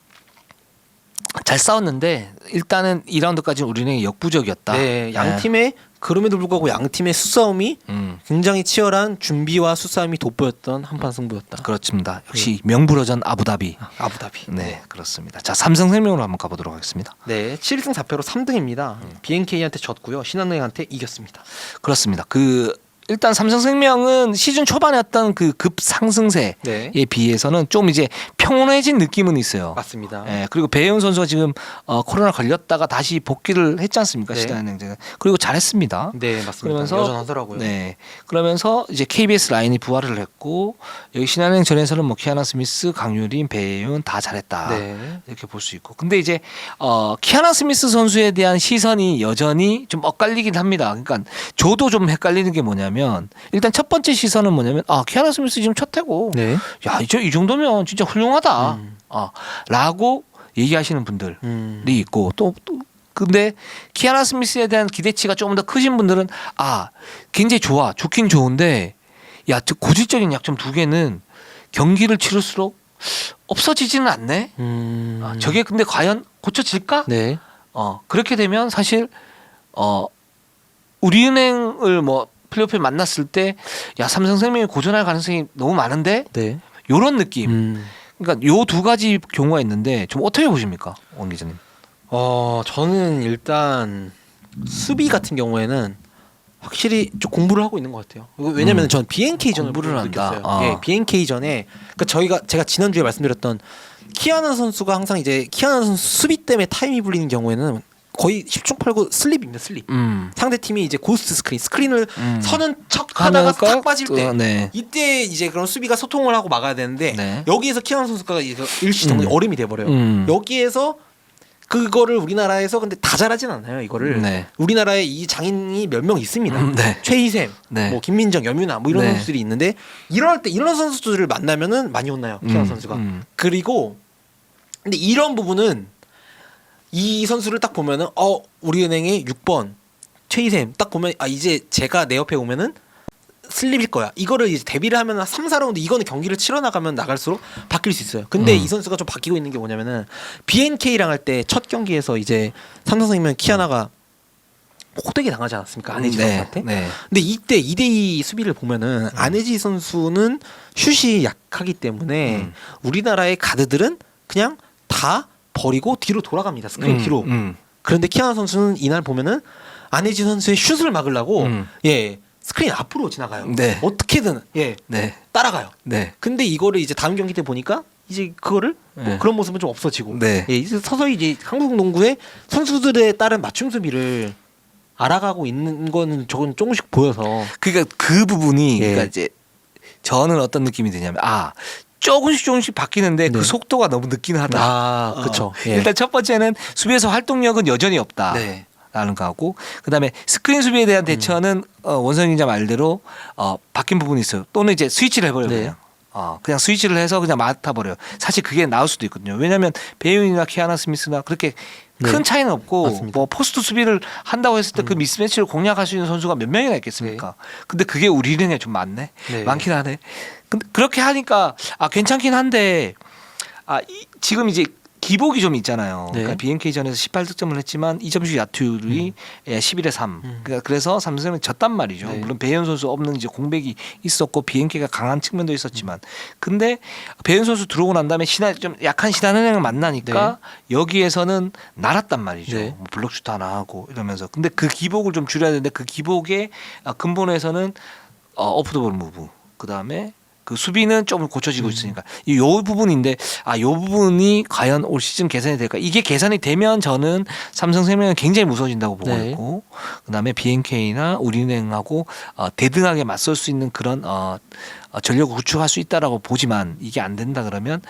A: 잘 싸웠는데 일단은 2라운드까지는 우리은행이 역부족이었다.
B: 네, 양 팀의 그럼에도 불구하고 양 팀의 수싸움이 굉장히 치열한 준비와 수싸움이 돋보였던 한판 승부였다.
A: 그렇습니다. 역시 명불허전 아부다비.
B: 아부다비.
A: 네, 그렇습니다. 자, 삼성생명으로 한번 가보도록 하겠습니다.
B: 네, 7승 4패로 3등입니다. BNK한테 졌고요. 신한은행한테 이겼습니다.
A: 그렇습니다. 일단 삼성생명은 시즌 초반에 어떤 그 급상승세에
B: 네,
A: 비해서는 좀 이제 평온해진 느낌은 있어요.
B: 맞습니다.
A: 예, 그리고 배혜은 선수가 지금 코로나 걸렸다가 다시 복귀를 했지 않습니까?
B: 네.
A: 신한은행제가. 그리고 잘했습니다.
B: 네, 맞습니다.
A: 그러면서
B: 여전하더라고요.
A: 네. 그러면서 이제 KBS 라인이 부활을 했고 여기 신한은행 전에서는 뭐 키아나 스미스, 강유린, 배혜은 다 잘했다.
B: 네.
A: 이렇게 볼 수 있고. 근데 이제 키아나 스미스 선수에 대한 시선이 여전히 좀 엇갈리긴 합니다. 그러니까 저도 좀 헷갈리는 게 뭐냐면 일단 첫 번째 시선은 뭐냐면 키아나 스미스 지금 첫 해고.
B: 네.
A: 야, 이 정도면 진짜 훌륭하다. 라고 얘기하시는 분들이 있고 또 근데 키아나 스미스에 대한 기대치가 조금 더 크신 분들은 굉장히 좋긴 좋은데 야, 저 고질적인 약점 두 개는 경기를 치를수록 없어지지는 않네. 저게 근데 과연 고쳐질까?
B: 네.
A: 그렇게 되면 사실 우리은행을 뭐 플레이오프에 만났을 때 야, 삼성생명이 고전할 가능성이 너무 많은데
B: 네.
A: 요런 느낌. 그러니까 요 두 가지 경우가 있는데 좀 어떻게 보십니까, 원 기자님?
B: 저는 일단 수비 같은 경우에는 확실히 좀 공부를 하고 있는 것 같아요. 왜냐면 전 BNK 전을
A: 공부를 한다.
B: 느꼈어요. 예, BNK 전에 그러니까 제가 지난주에 말씀드렸던 키아나 선수가 항상 이제 키아나 선수 수비 때문에 타임이 불리는 경우에는 거의 10중 8구 슬립입니다. 슬립. 상대 팀이 이제 고스트 스크린을 서는 척 하다가 탁 빠질 때
A: 네.
B: 이때 이제 그런 수비가 소통을 하고 막아야 되는데
A: 네.
B: 여기에서 키아나 선수가 일시정지 얼음이 돼버려요. 여기에서 그거를 우리나라에서 근데 다 잘하진 않아요. 이거를
A: 네.
B: 우리나라에 이 장인이 몇 명 있습니다.
A: 네.
B: 최희샘,
A: 네.
B: 뭐 김민정, 염윤아 뭐 이런
A: 네.
B: 선수들이 있는데 이럴 때 이런 선수들을 만나면은 많이 혼나요. 키아나 선수가. 그리고 근데 이런 부분은 이 선수를 딱 보면은 우리은행의 6번 최희샘 딱 보면 이제 제가 내 옆에 오면은 슬립일 거야. 이거를 이제 데뷔를 하면 3, 4라운드 이거는 경기를 치러 나가면 나갈수록 바뀔 수 있어요. 근데 이 선수가 좀 바뀌고 있는 게 뭐냐면은 BNK랑 할 때 첫 경기에서 이제 삼성생명 키아나가 호되게 당하지 않았습니까? 안혜지 선수한테.
A: 네.
B: 근데 이때 2대2 수비를 보면은 안혜지 선수는 슛이 약하기 때문에 우리나라의 가드들은 그냥 다 버리고 뒤로 돌아갑니다. 스크린 뒤로. 그런데 키아나 선수는 이날 보면은 안혜지 선수의 슛을 막으려고 예 스크린 앞으로 지나가요.
A: 네.
B: 어떻게든 예
A: 네.
B: 따라가요.
A: 네.
B: 근데 이거를 이제 다음 경기 때 보니까 이제 그거를 뭐
A: 네.
B: 그런 모습은 좀 없어지고
A: 네.
B: 예, 이제 서서히 이제 한국 농구의 선수들에 따른 맞춤 수비를 알아가고 있는 거는 저건 조금씩 보여서
A: 그러니까 그 부분이
B: 예.
A: 그러니까 이제 저는 어떤 느낌이 드냐면 조금씩 바뀌는데
B: 네.
A: 그 속도가 너무 늦긴 하다.
B: 아 그렇죠. 예.
A: 일단 첫 번째는 수비에서 활동력은 여전히 없다.
B: 네.
A: 라는 거고 그다음에 스크린 수비에 대한 대처는 원성 기자 말대로 바뀐 부분이 있어요. 또는 이제 스위치를 해버려요.
B: 네.
A: 그냥 스위치를 해서 그냥 맡아버려요. 사실 그게 나을 수도 있거든요. 왜냐하면 배윤이나 키아나 스미스나 그렇게
B: 네.
A: 큰 차이는 없고
B: 맞습니다.
A: 뭐 포스트 수비를 한다고 했을 때 그 미스매치를 공략할 수 있는 선수가 몇 명이나 있겠습니까? 근데 그게 우리 링에 좀 많네.
B: 네.
A: 많긴 하네. 근데 그렇게 하니까 괜찮긴 한데 지금 이제 기복이 좀 있잖아요.
B: 네.
A: 그러니까 BNK전에서 18득점을 했지만 2점슛 야투율이 11에 3. 그래서 삼성은 졌단 말이죠.
B: 네.
A: 물론 배현 선수 없는 이제 공백이 있었고 BNK가 강한 측면도 있었지만 근데 배현 선수 들어오고 난 다음에 좀 약한 신한은행을 만나니까 여기에서는 날았단 말이죠.
B: 네.
A: 뭐 블록슛 하나 하고 이러면서 근데 그 기복을 좀 줄여야 되는데 그 기복의 근본에서는 오프더볼 무브 그다음에 그 수비는 조금 고쳐지고 있으니까 요 부분인데 요 부분이 과연 올 시즌 개선이 될까? 이게 개선이 되면 저는 삼성생명은 굉장히 무서워진다고 보고
B: 네.
A: 있고 그다음에 BNK나 우리은행하고 대등하게 맞설 수 있는 그런 전력을 구축할 수 있다라고 보지만 이게 안 된다 그러면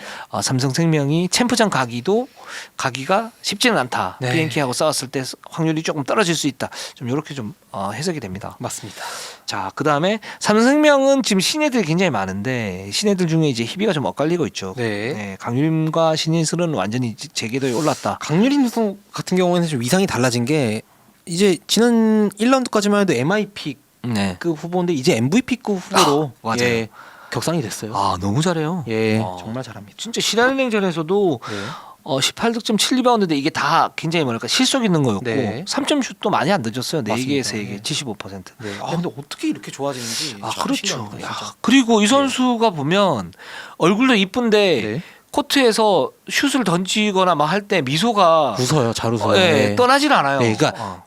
A: 삼성생명이 챔프전 가기가 쉽지는 않다.
B: 네.
A: BNK하고 싸웠을 때 확률이 조금 떨어질 수 있다. 좀 이렇게 좀 해석이 됩니다.
B: 맞습니다.
A: 자, 그다음에 삼성생명은 지금 신예들이 굉장히 많은데 신예들 중에 이제 희비가 좀 엇갈리고 있죠.
B: 네.
A: 강유림과 신인슬은 완전히 재궤도에 올랐다.
B: 강유림 선수 같은 경우에는 좀 위상이 달라진 게 이제 지난 1라운드까지만 해도 MIP
A: 네.
B: 급 후보인데 이제 MVP급 후보로
A: 맞아요.
B: 예, 격상이 됐어요.
A: 너무 잘해요.
B: 예,
A: 아.
B: 정말 잘합니다.
A: 진짜 신한은행전에서도
B: 네.
A: 18득점 7리바운드인데 이게 다 굉장히 뭐랄까 실속 있는 거였고
B: 네.
A: 3점 슛도 많이 안 늦었어요. 4개,
B: 맞습니다.
A: 3개,
B: 네.
A: 75%.
B: 네. 근데 어떻게 이렇게 좋아지는지 참
A: 그렇죠.
B: 신기합니다,
A: 야,
B: 진짜.
A: 그리고 이 선수가 보면 얼굴도 이쁜데
B: 네.
A: 코트에서 슛을 던지거나 막 할 때 미소가
B: 웃어요, 잘 웃어요.
A: 떠나질 않아요.
B: 네, 그러니까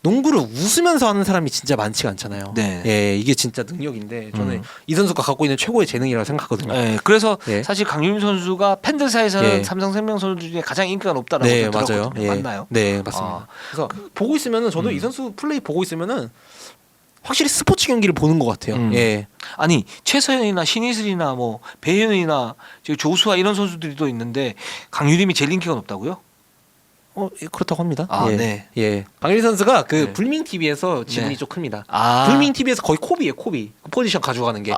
B: 농구를 웃으면서 하는 사람이 진짜 많지가 않잖아요.
A: 네.
B: 예, 이게 진짜 능력인데 저는 이 선수가 갖고 있는 최고의 재능이라고 생각하거든요.
A: 네, 그래서
B: 네.
A: 사실 강유림 선수가 팬들 사이에서는
B: 네.
A: 삼성생명 선수 중에 가장 인기가 높다라고
B: 네, 맞아요.
A: 들었거든요.
B: 예.
A: 맞나요?
B: 네, 맞습니다. 그래서 보고 있으면은 저도 이 선수 플레이 보고 있으면은 확실히 스포츠 경기를 보는 것 같아요. 예.
A: 아니 최서연이나 신이슬이나 뭐 배현이나 조수아 이런 선수들이 또 있는데 강유림이 제일 인기가 높다고요?
B: 예, 그렇다고 합니다. 예.
A: 네.
B: 예. 강일 선수가 그
A: 네.
B: 불밍 TV에서 지분이
A: 네.
B: 좀 큽니다.
A: 아.
B: 불밍 TV에서 거의 코비예요, 코비. 그 포지션 가져가는 게.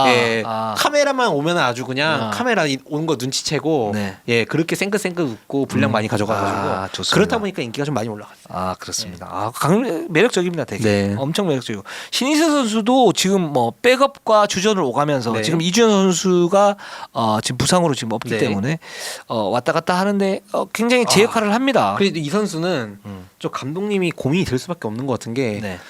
B: 예. 카메라만 오면 아주 그냥 카메라 오는 거 눈치채고
A: 네.
B: 예, 그렇게 생긋생긋 웃고 분량 많이 가져가가지고
A: 좋습니다.
B: 그렇다 보니까 인기가 좀 많이 올라갔어요.
A: 그렇습니다. 강유림 매력적입니다, 되게.
B: 네.
A: 엄청 매력적이고 신이슬 선수도 지금 뭐 백업과 주전을 오가면서
B: 네.
A: 지금 이주연 선수가 지금 부상으로 지금 없기
B: 네.
A: 때문에 왔다 갔다 하는데 굉장히 제 역할을 합니다.
B: 그래도 이 선수는 좀 감독님이 고민이 될 수밖에 없는 것 같은 게
A: 네.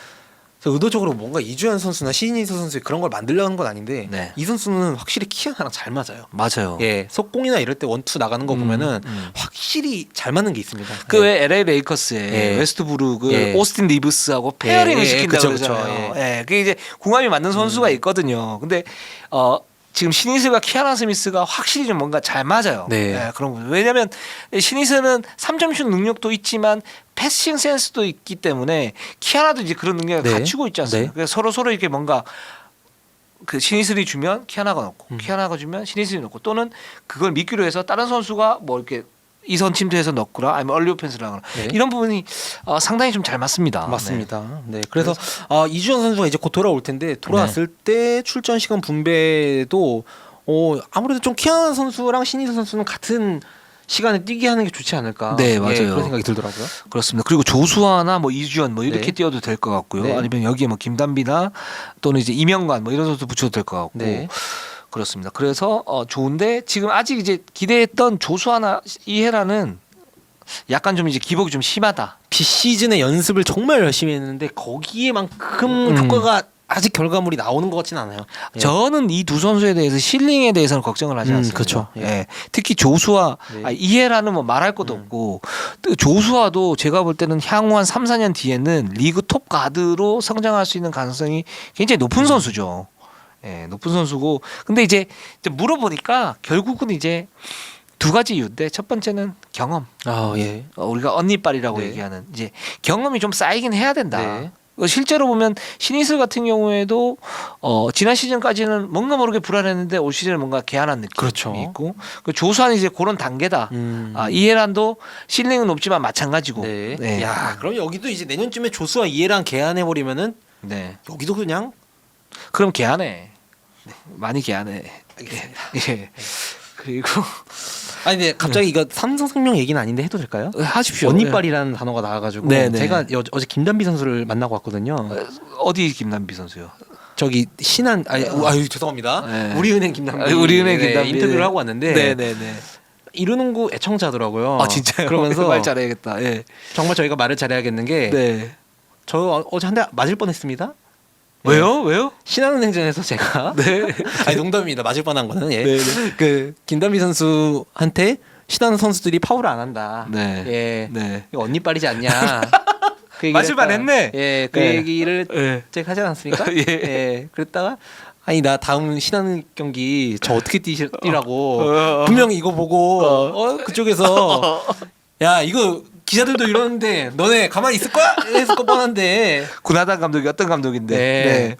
B: 그래서 의도적으로 뭔가 이주연 선수나 신인서 선수 그런 걸 만들려는 건 아닌데
A: 네.
B: 이 선수는 확실히 키아나랑 잘 맞아요.
A: 맞아요.
B: 예, 속공이나 이럴 때 원투 나가는 거 보면은 확실히 잘 맞는 게 있습니다.
A: 그
B: 예.
A: 왜 LA 레이커스의
B: 예.
A: 웨스트브룩을
B: 예.
A: 오스틴 리브스하고 페어링을
B: 예,
A: 시킨다고
B: 그쵸,
A: 그러잖아요.
B: 그쵸.
A: 예. 그게 이제 궁합이 맞는 선수가 있거든요. 근데 지금 신이슬과 키아나 스미스가 확실히 좀 뭔가 잘 맞아요.
B: 네.
A: 예, 그런 부분. 왜냐하면 신이슬은 3점슛 능력도 있지만 패싱 센스도 있기 때문에 키아나도 이제 그런 능력을
B: 네.
A: 갖추고 있지 않습니까?
B: 네.
A: 그래서 서로 이렇게 뭔가 그 신이슬이 주면 키아나가 넣고 키아나가 주면 신이슬이 넣고 또는 그걸 미끼로 해서 다른 선수가 뭐 이렇게 이선 침투해서 넣거나 아니면 얼리 오펜스를 하거나
B: 네.
A: 이런 부분이 상당히 좀 잘 맞습니다.
B: 맞습니다. 네. 그래서 이주연 선수가 이제 곧 돌아올 텐데 돌아왔을 때 출전 시간 분배도 아무래도 좀 키아나 선수랑 신희선 선수는 같은 시간에 뛰게 하는 게 좋지 않을까.
A: 네, 맞아요.
B: 예, 그런 생각이 들더라고요.
A: 그렇습니다. 그리고 조수아나 뭐 이주연 뭐 이렇게
B: 네.
A: 뛰어도 될 것 같고요.
B: 네.
A: 아니면 여기에 뭐 김단비나 또는 이제 이명관 뭐 이런 선수 붙여도 될 것 같고
B: 네.
A: 그렇습니다. 그래서 좋은데 지금 아직 이제 기대했던 조수아나 이해라는 약간 좀 이제 기복이 좀 심하다.
B: 비시즌에 연습을 정말 열심히 했는데 거기에만큼 효과가 아직 결과물이 나오는 것 같지는 않아요. 예.
A: 저는 이 두 선수에 대해서 실링에 대해서는 걱정을 하지 않습니다.
B: 그렇죠. 예.
A: 예. 특히 조수아,
B: 네.
A: 이해라는 뭐 말할 것도 없고 또 조수아도 제가 볼 때는 향후 한 3, 4년 뒤에는 리그 톱 가드로 성장할 수 있는 가능성이 굉장히 높은 선수죠. 예, 높은 선수고. 근데 이제 물어보니까 결국은 이제 두 가지 이유인데 첫 번째는 경험.
B: 아 예.
A: 우리가 언니빨이라고
B: 네.
A: 얘기하는 이제 경험이 좀 쌓이긴 해야 된다.
B: 네.
A: 실제로 보면 신이슬 같은 경우에도 지난 시즌까지는 뭔가 모르게 불안했는데 올 시즌은 뭔가 개안한 느낌이
B: 그렇죠.
A: 있고 그 조수환이 이제 그런 단계다. 이해란도 실링은 높지만 마찬가지고.
B: 네.
A: 네.
B: 야, 그럼 여기도 이제 내년쯤에 조수와 이해랑 개안해 버리면은
A: 네.
B: 여기도 그냥
A: 그럼 개안해. 많이 개안해. 알겠습니다. 예. 그리고
B: 아니 근데 갑자기 이거 삼성생명 얘기는 아닌데 해도 될까요?
A: 하십시오.
B: 언니빨이라는 단어가 나와가지고
A: 네, 네.
B: 제가 어제 김단비 선수를 만나고 왔거든요.
A: 어디 김남비 선수요?
B: 저기 신한 아유 죄송합니다.
A: 네.
B: 우리은행 김단비
A: 우리은행
B: 네,
A: 김단비
B: 인터뷰를 하고 왔는데
A: 네네네.
B: 이루농구 애청자더라고요.
A: 아 진짜요?
B: 그러면서
A: 말 잘해야겠다. 예.
B: 정말 저희가 말을 잘해야겠는 게
A: 네.
B: 저 어제 한 대 맞을 뻔했습니다.
A: 왜요? 왜요?
B: 신한은행전에서 제가
A: 네.
B: 아니 농담입니다. 맞을 뻔한 거는 예.
A: 네, 네.
B: 그 김단비 선수한테 신한 선수들이 파울을 안 한다.
A: 네.
B: 예.
A: 네.
B: 이거 언니빨이지 않냐. 그 얘기를
A: 맞을
B: 했다가,
A: 만했네.
B: 예, 그
A: 네.
B: 얘기를
A: 예.
B: 제가 하지 않았습니까?
A: 예.
B: 예. 그랬다가 아니 나 다음 신한 경기 저 어떻게 뛰라고
A: 어.
B: 분명히 이거 보고 그쪽에서 야 이거 기자들도 이러는데 너네 가만히 있을 거야? 했을 거 뻔한데
A: 구나단 감독이 어떤 감독인데?
B: 네.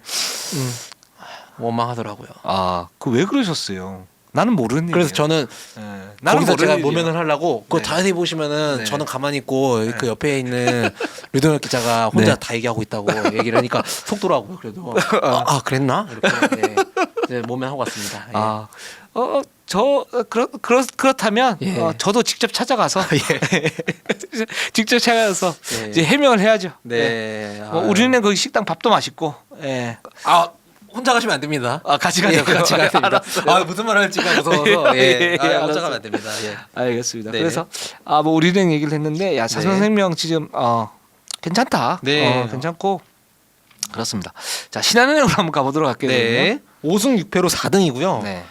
B: 원망하더라고요.
A: 아, 그 왜 그러셨어요? 나는 모르는
B: 그래서
A: 일이에요.
B: 저는
A: 나는
B: 거기서 제가
A: 모르는
B: 모면을 하려고 그거
A: 네.
B: 자세히 보시면은
A: 네.
B: 저는 가만히 있고 그 옆에 있는 류동혁 기자가 혼자
A: 네.
B: 다 얘기하고 있다고 얘기를 하니까 속 돌아오고요. 그래도 그랬나? 이렇게 네. 이제 모면하고 왔습니다. 예.
A: 그렇다면
B: 예.
A: 저도 직접 찾아가서 직접 찾아가서
B: 예.
A: 이제 해명을 해야죠.
B: 네.
A: 우리는 거기 식당 밥도 맛있고. 예.
B: 혼자 가시면 안 됩니다.
A: 같이
B: 예,
A: 가자고요.
B: 같이 가야 됩니다.
A: 알았어요.
B: 무슨 말 할지가 무서워서
A: 예,
B: 혼자
A: 알았어요.
B: 가면 안 됩니다. 예.
A: 알겠습니다.
B: 네.
A: 그래서 뭐 우리는 얘기를 했는데 야 삼성생명 지금 괜찮다.
B: 네.
A: 괜찮고 그렇습니다. 자 신한은행으로 한번 가보도록 할게요.
B: 네. 5승 6패로 4등이고요.
A: 네.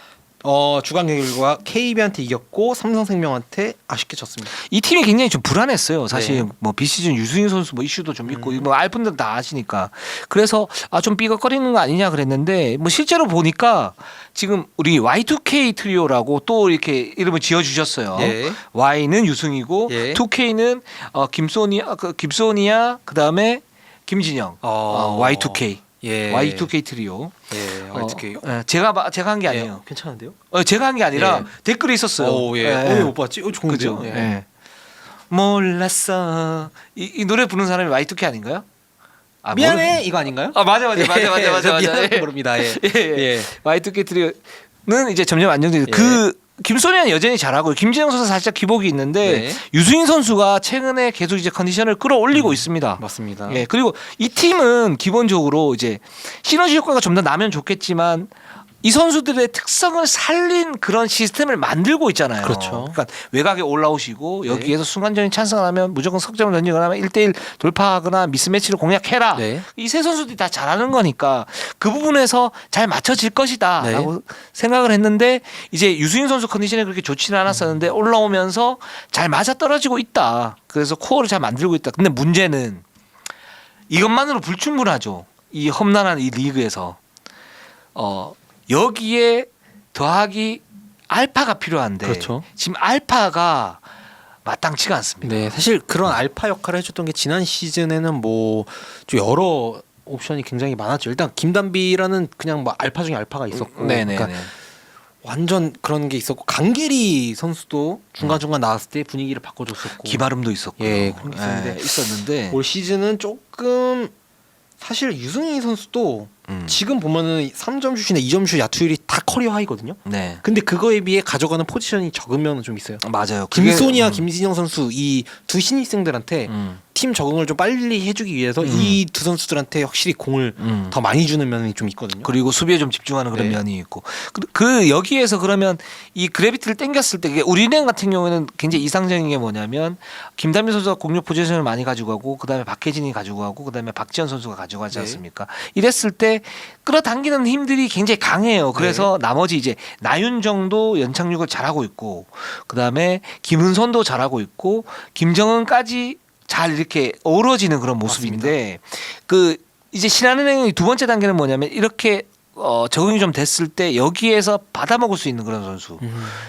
B: 주간 경기가 KB한테 이겼고 삼성생명한테 아쉽게 졌습니다.
A: 이 팀이 굉장히 좀 불안했어요. 사실
B: 네.
A: 뭐 비시즌 유승인 선수 뭐 이슈도 좀 있고 뭐 알 분들 다 아시니까 그래서 좀 삐걱거리는 거 아니냐 그랬는데 뭐 실제로 보니까 지금 우리 Y2K 트리오라고 또 이렇게 이름을 지어주셨어요.
B: 예.
A: Y는 유승이고
B: 예.
A: 2K는 김소니아 그다음에 김진영 Y2K
B: 예.
A: Y2K 트리오.
B: 예. Y2K.
A: 제가 한 게 아니에요.
B: 괜찮은데요?
A: 제가 한 게 아니라
B: 예.
A: 댓글이 있었어요.
B: 오, 예. 못 봤지? 좋은데요?
A: 그죠?
B: 예.
A: 예. 몰랐어. 이 노래 부르는 사람이 Y2K 아닌가요?
B: 미안해 이거 아닌가요?
A: 맞아.
B: 미안해 모릅니다. 예.
A: 예. Y2K 트리오는 이제 점점 안정되고
B: 예.
A: 그 김소니아는 여전히 잘하고 김진영 선수 살짝 기복이 있는데
B: 네.
A: 유승인 선수가 최근에 계속 이제 컨디션을 끌어올리고 있습니다.
B: 맞습니다.
A: 예. 그리고 이 팀은 기본적으로 이제 시너지 효과가 좀 더 나면 좋겠지만 이 선수들의 특성을 살린 그런 시스템을 만들고 있잖아요.
B: 그렇죠.
A: 그러니까 외곽에 올라오시고
B: 네.
A: 여기에서 순간적인 찬스가 나면 무조건 석점을 던지거나 하면 1대1 돌파하거나 미스매치를 공략해라.
B: 네.
A: 이 세 선수들이 다 잘하는 거니까 그 부분에서 잘 맞춰질 것이다
B: 네.
A: 라고 생각을 했는데 이제 유승인 선수 컨디션이 그렇게 좋지는 않았었는데 올라오면서 잘 맞아떨어지고 있다. 그래서 코어를 잘 만들고 있다. 근데 문제는 이것만으로 불충분하죠. 이 험난한 이 리그에서 여기에 더하기 알파가 필요한데
B: 그렇죠.
A: 지금 알파가 마땅치가 않습니다.
B: 네, 사실 그런 알파 역할을 해줬던 게 지난 시즌에는 뭐 좀 여러 옵션이 굉장히 많았죠. 일단 김단비라는 그냥 뭐 알파 중에 알파가 있었고,
A: 네네.
B: 그러니까 완전 그런 게 있었고 강계리 선수도 중간중간 나왔을 때 분위기를 바꿔줬었고,
A: 기바름도 있었고,
B: 예, 그런 게 있었는데
A: 있었는데
B: 올 시즌은 조금 사실 유승희 선수도 지금 보면은 3점 슛이나 2점 슛 야투율이 다 커리어 하이거든요.
A: 네.
B: 근데 그거에 비해 가져가는 포지션이 적으면 좀 있어요.
A: 맞아요.
B: 김소니와 김진영 선수 이 두 신입생들한테
A: 음.
B: 팀 적응을 좀 빨리 해주기 위해서 이 두 선수들한테 확실히 공을 더 많이 주는 면이 좀 있거든요.
A: 그리고 수비에 좀 집중하는 그런
B: 네.
A: 면이 있고 그 여기에서 그러면 이 그래비티를 땡겼을 때 우리은행 같은 경우에는 굉장히 이상적인 게 뭐냐면 김단비 선수가 공격 포지션을 많이 가지고 가고 그다음에 박혜진이 가지고 가고 그다음에 박지현 선수가 가지고 가지
B: 네.
A: 않습니까? 이랬을 때 때 끌어당기는 힘들이 굉장히 강해요. 그래서 나머지 이제 나윤정도 연착륙을 잘하고 있고, 그 다음에 김은선도 잘하고 있고, 김정은까지 잘 이렇게 어우러지는 그런 모습인데, 그 이제 신한은행의 두 번째 단계는 뭐냐면 이렇게 적응이 좀 됐을 때 여기에서 받아먹을 수 있는 그런 선수.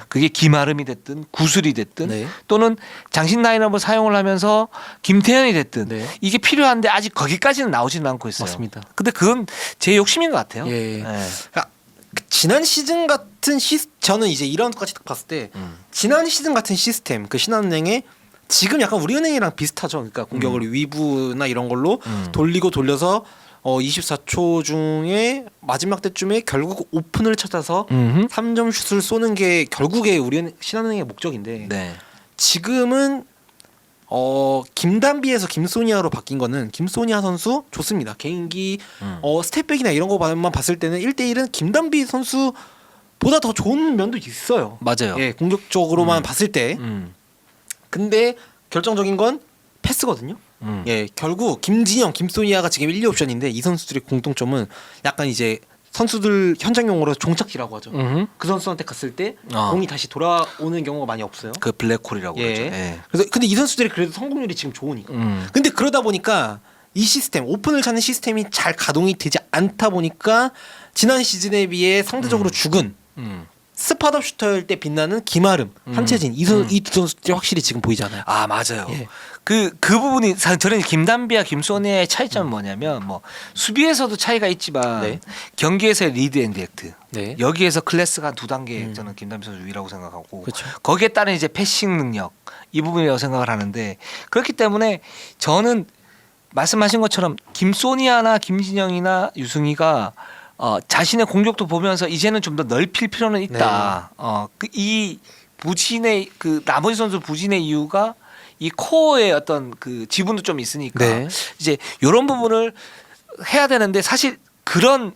A: 그게 김아름이 됐든 구슬이 됐든
B: 네.
A: 또는 장신 라인업을 사용을 하면서 김태현이 됐든
B: 네.
A: 이게 필요한데 아직 거기까지는 나오지는 않고 있어요.
B: 맞습니다.
A: 근데 그건 제 욕심인 것 같아요.
B: 예.
A: 예.
B: 그러니까 지난 시즌 같은 저는 이제 2라운드까지 딱 봤을 때 지난 시즌 같은 시스템 그 신한은행의 지금 약간 우리은행이랑 비슷하죠. 그러니까 공격을 위부나 이런 걸로 돌리고 돌려서 24초 중에 마지막 때쯤에 결국 오픈을 찾아서 3점 슛을 쏘는 게 결국에 우리 신한은행의 목적인데
A: 네.
B: 지금은 김단비에서 김소니아로 바뀐 거는 김소니아 선수 좋습니다. 개인기 스텝백이나 이런 거만 봤을 때는 1대1은 김단비 선수보다 더 좋은 면도 있어요.
A: 맞아요.
B: 예, 공격적으로만 봤을 때. 근데 결정적인 건 패스거든요. 예, 결국 김진영, 김소니아가 지금 1, 2옵션인데 이 선수들의 공통점은 약간 이제 선수들 현장용어로 종착지라고 하죠. 그 선수한테 갔을 때 공이 다시 돌아오는 경우가 많이 없어요.
A: 그 블랙홀이라고
B: 예.
A: 그러죠. 예.
B: 그래서 근데 이 선수들이 그래도 성공률이 지금 좋으니까. 근데 그러다 보니까 이 시스템 오픈을 찾는 시스템이 잘 가동이 되지 않다 보니까 지난 시즌에 비해 상대적으로 죽은 스팟업 슈터일 때 빛나는 김아름, 한채진 이 두 선수들이 확실히 지금 보이잖아요.
A: 아 맞아요.
B: 예.
A: 그 부분이 저는 김단비와 김소니아의 차이점은 뭐냐면 뭐 수비에서도 차이가 있지만
B: 네.
A: 경기에서의 리드 앤 디렉트
B: 네.
A: 여기에서 클래스가 두 단계 저는 김단비 선수 위라고 생각하고
B: 그렇죠.
A: 거기에 따른 이제 패싱 능력 이 부분이라고 생각을 하는데 그렇기 때문에 저는 말씀하신 것처럼 김소니아나 김진영이나 유승희가 자신의 공격도 보면서 이제는 좀 더 넓힐 필요는 있다. 이 부진의 그 나머지 선수 부진의 이유가 이 코어의 어떤 그 지분도 좀 있으니까
B: 네.
A: 이제 이런 부분을 해야 되는데 사실 그런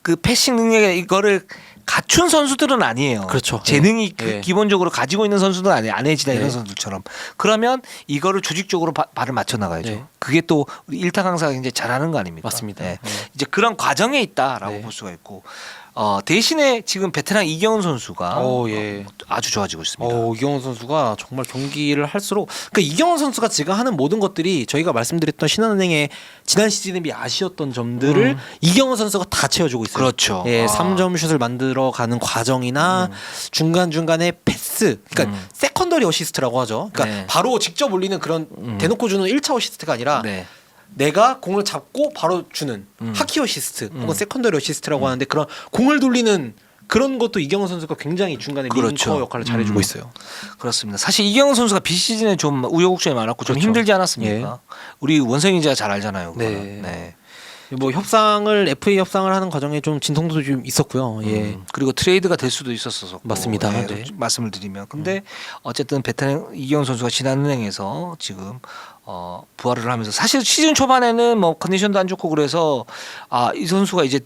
A: 그 패싱 능력에 이거를 갖춘 선수들은 아니에요.
B: 그렇죠.
A: 재능이
B: 네.
A: 기본적으로 가지고 있는 선수들은 아니에요. 안혜지나
B: 네.
A: 이런 선수들처럼. 그러면 이거를 조직적으로 발을 맞춰 나가야죠.
B: 네.
A: 그게 또 우리 일타 강사가 이제 잘하는 거 아닙니까?
B: 맞습니다.
A: 네.
B: 네.
A: 이제 그런 과정에 있다라고
B: 네.
A: 볼 수가 있고 대신에 지금 베테랑 이경훈 선수가
B: 예.
A: 아주 좋아지고 있습니다.
B: 이경훈 선수가 정말 경기를 할수록 그 이경훈 선수가 지금 하는 모든 것들이 저희가 말씀드렸던 신한은행의 지난 시즌에 비해 아쉬웠던 점들을 이경훈 선수가 다 채워주고 있어요.
A: 그렇죠.
B: 예, 3점 슛을 만들어 가는 과정이나 중간 중간에 패스, 그러니까 세컨더리 어시스트라고 하죠. 그러니까
A: 네.
B: 바로 직접 올리는 그런 대놓고 주는 1차 어시스트가 아니라
A: 네.
B: 내가 공을 잡고 바로 주는 하키 어시스트 혹은 세컨더리 어시스트라고 하는데 그런 공을 돌리는 그런 것도 이경훈 선수가 굉장히 중간에
A: 그렇죠.
B: 링커 역할을 잘해주고 있어요.
A: 그렇습니다. 사실 이경훈 선수가 비시즌에 좀 우여곡절이 많았고 좀
B: 그렇죠.
A: 힘들지 않았습니까? 우리 원성이 제가 잘 알잖아요. 그거는.
B: 네. 뭐 협상을 FA 협상을 하는 과정에 좀 진통도 좀 있었고요. 예.
A: 그리고 트레이드가 될 수도 있었어서
B: 맞습니다. 네.
A: 솔직히 말씀을 드리면 근데 어쨌든 베테랑 이경훈 선수가 신한은행에서 지금 부활을 하면서 사실 시즌 초반에는 뭐 컨디션도 안 좋고 그래서 이 선수가 이제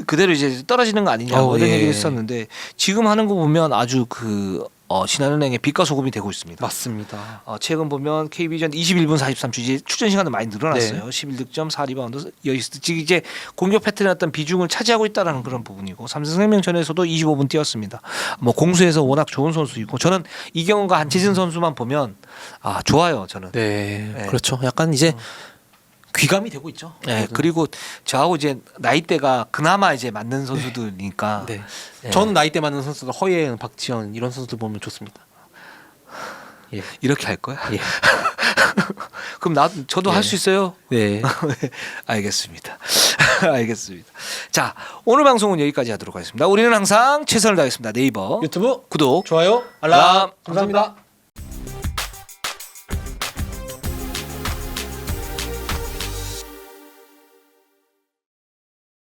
A: 그대로 이제 떨어지는 거 아니냐 뭐 이런
B: 예.
A: 얘기를 했었는데 지금 하는 거 보면 아주 신한은행의 빛과 소금이 되고 있습니다.
B: 맞습니다.
A: 최근 보면 KB전 21분 43초 이제 출전 시간도 많이 늘어났어요.
B: 네.
A: 11득점, 4리바운드, 여시스트. 지금 이제 공격 패턴의 어떤 비중을 차지하고 있다라는 그런 부분이고 삼성생명전에서도 25분 뛰었습니다. 뭐 공수에서 워낙 좋은 선수이고 저는 이경훈과 한채진 선수만 보면 좋아요. 저는.
B: 네.
A: 네.
B: 그렇죠. 약간 이제 귀감이 되고 있죠.
A: 네, 그리고 저하고 이제 나이대가 그나마 이제 맞는 선수들이니까.
B: 네.
A: 네.
B: 저는 나이대 많은 선수들 허예은, 박지현 이런 선수들 보면 좋습니다. 예.
A: 이렇게 할 거야?
B: 예.
A: 그럼 저도 할 수 있어요.
B: 네.
A: 알겠습니다. 알겠습니다. 자, 오늘 방송은 여기까지 하도록 하겠습니다. 우리는 항상 최선을 다하겠습니다. 네이버
B: 유튜브
A: 구독,
B: 좋아요,
A: 알람.
B: 감사합니다.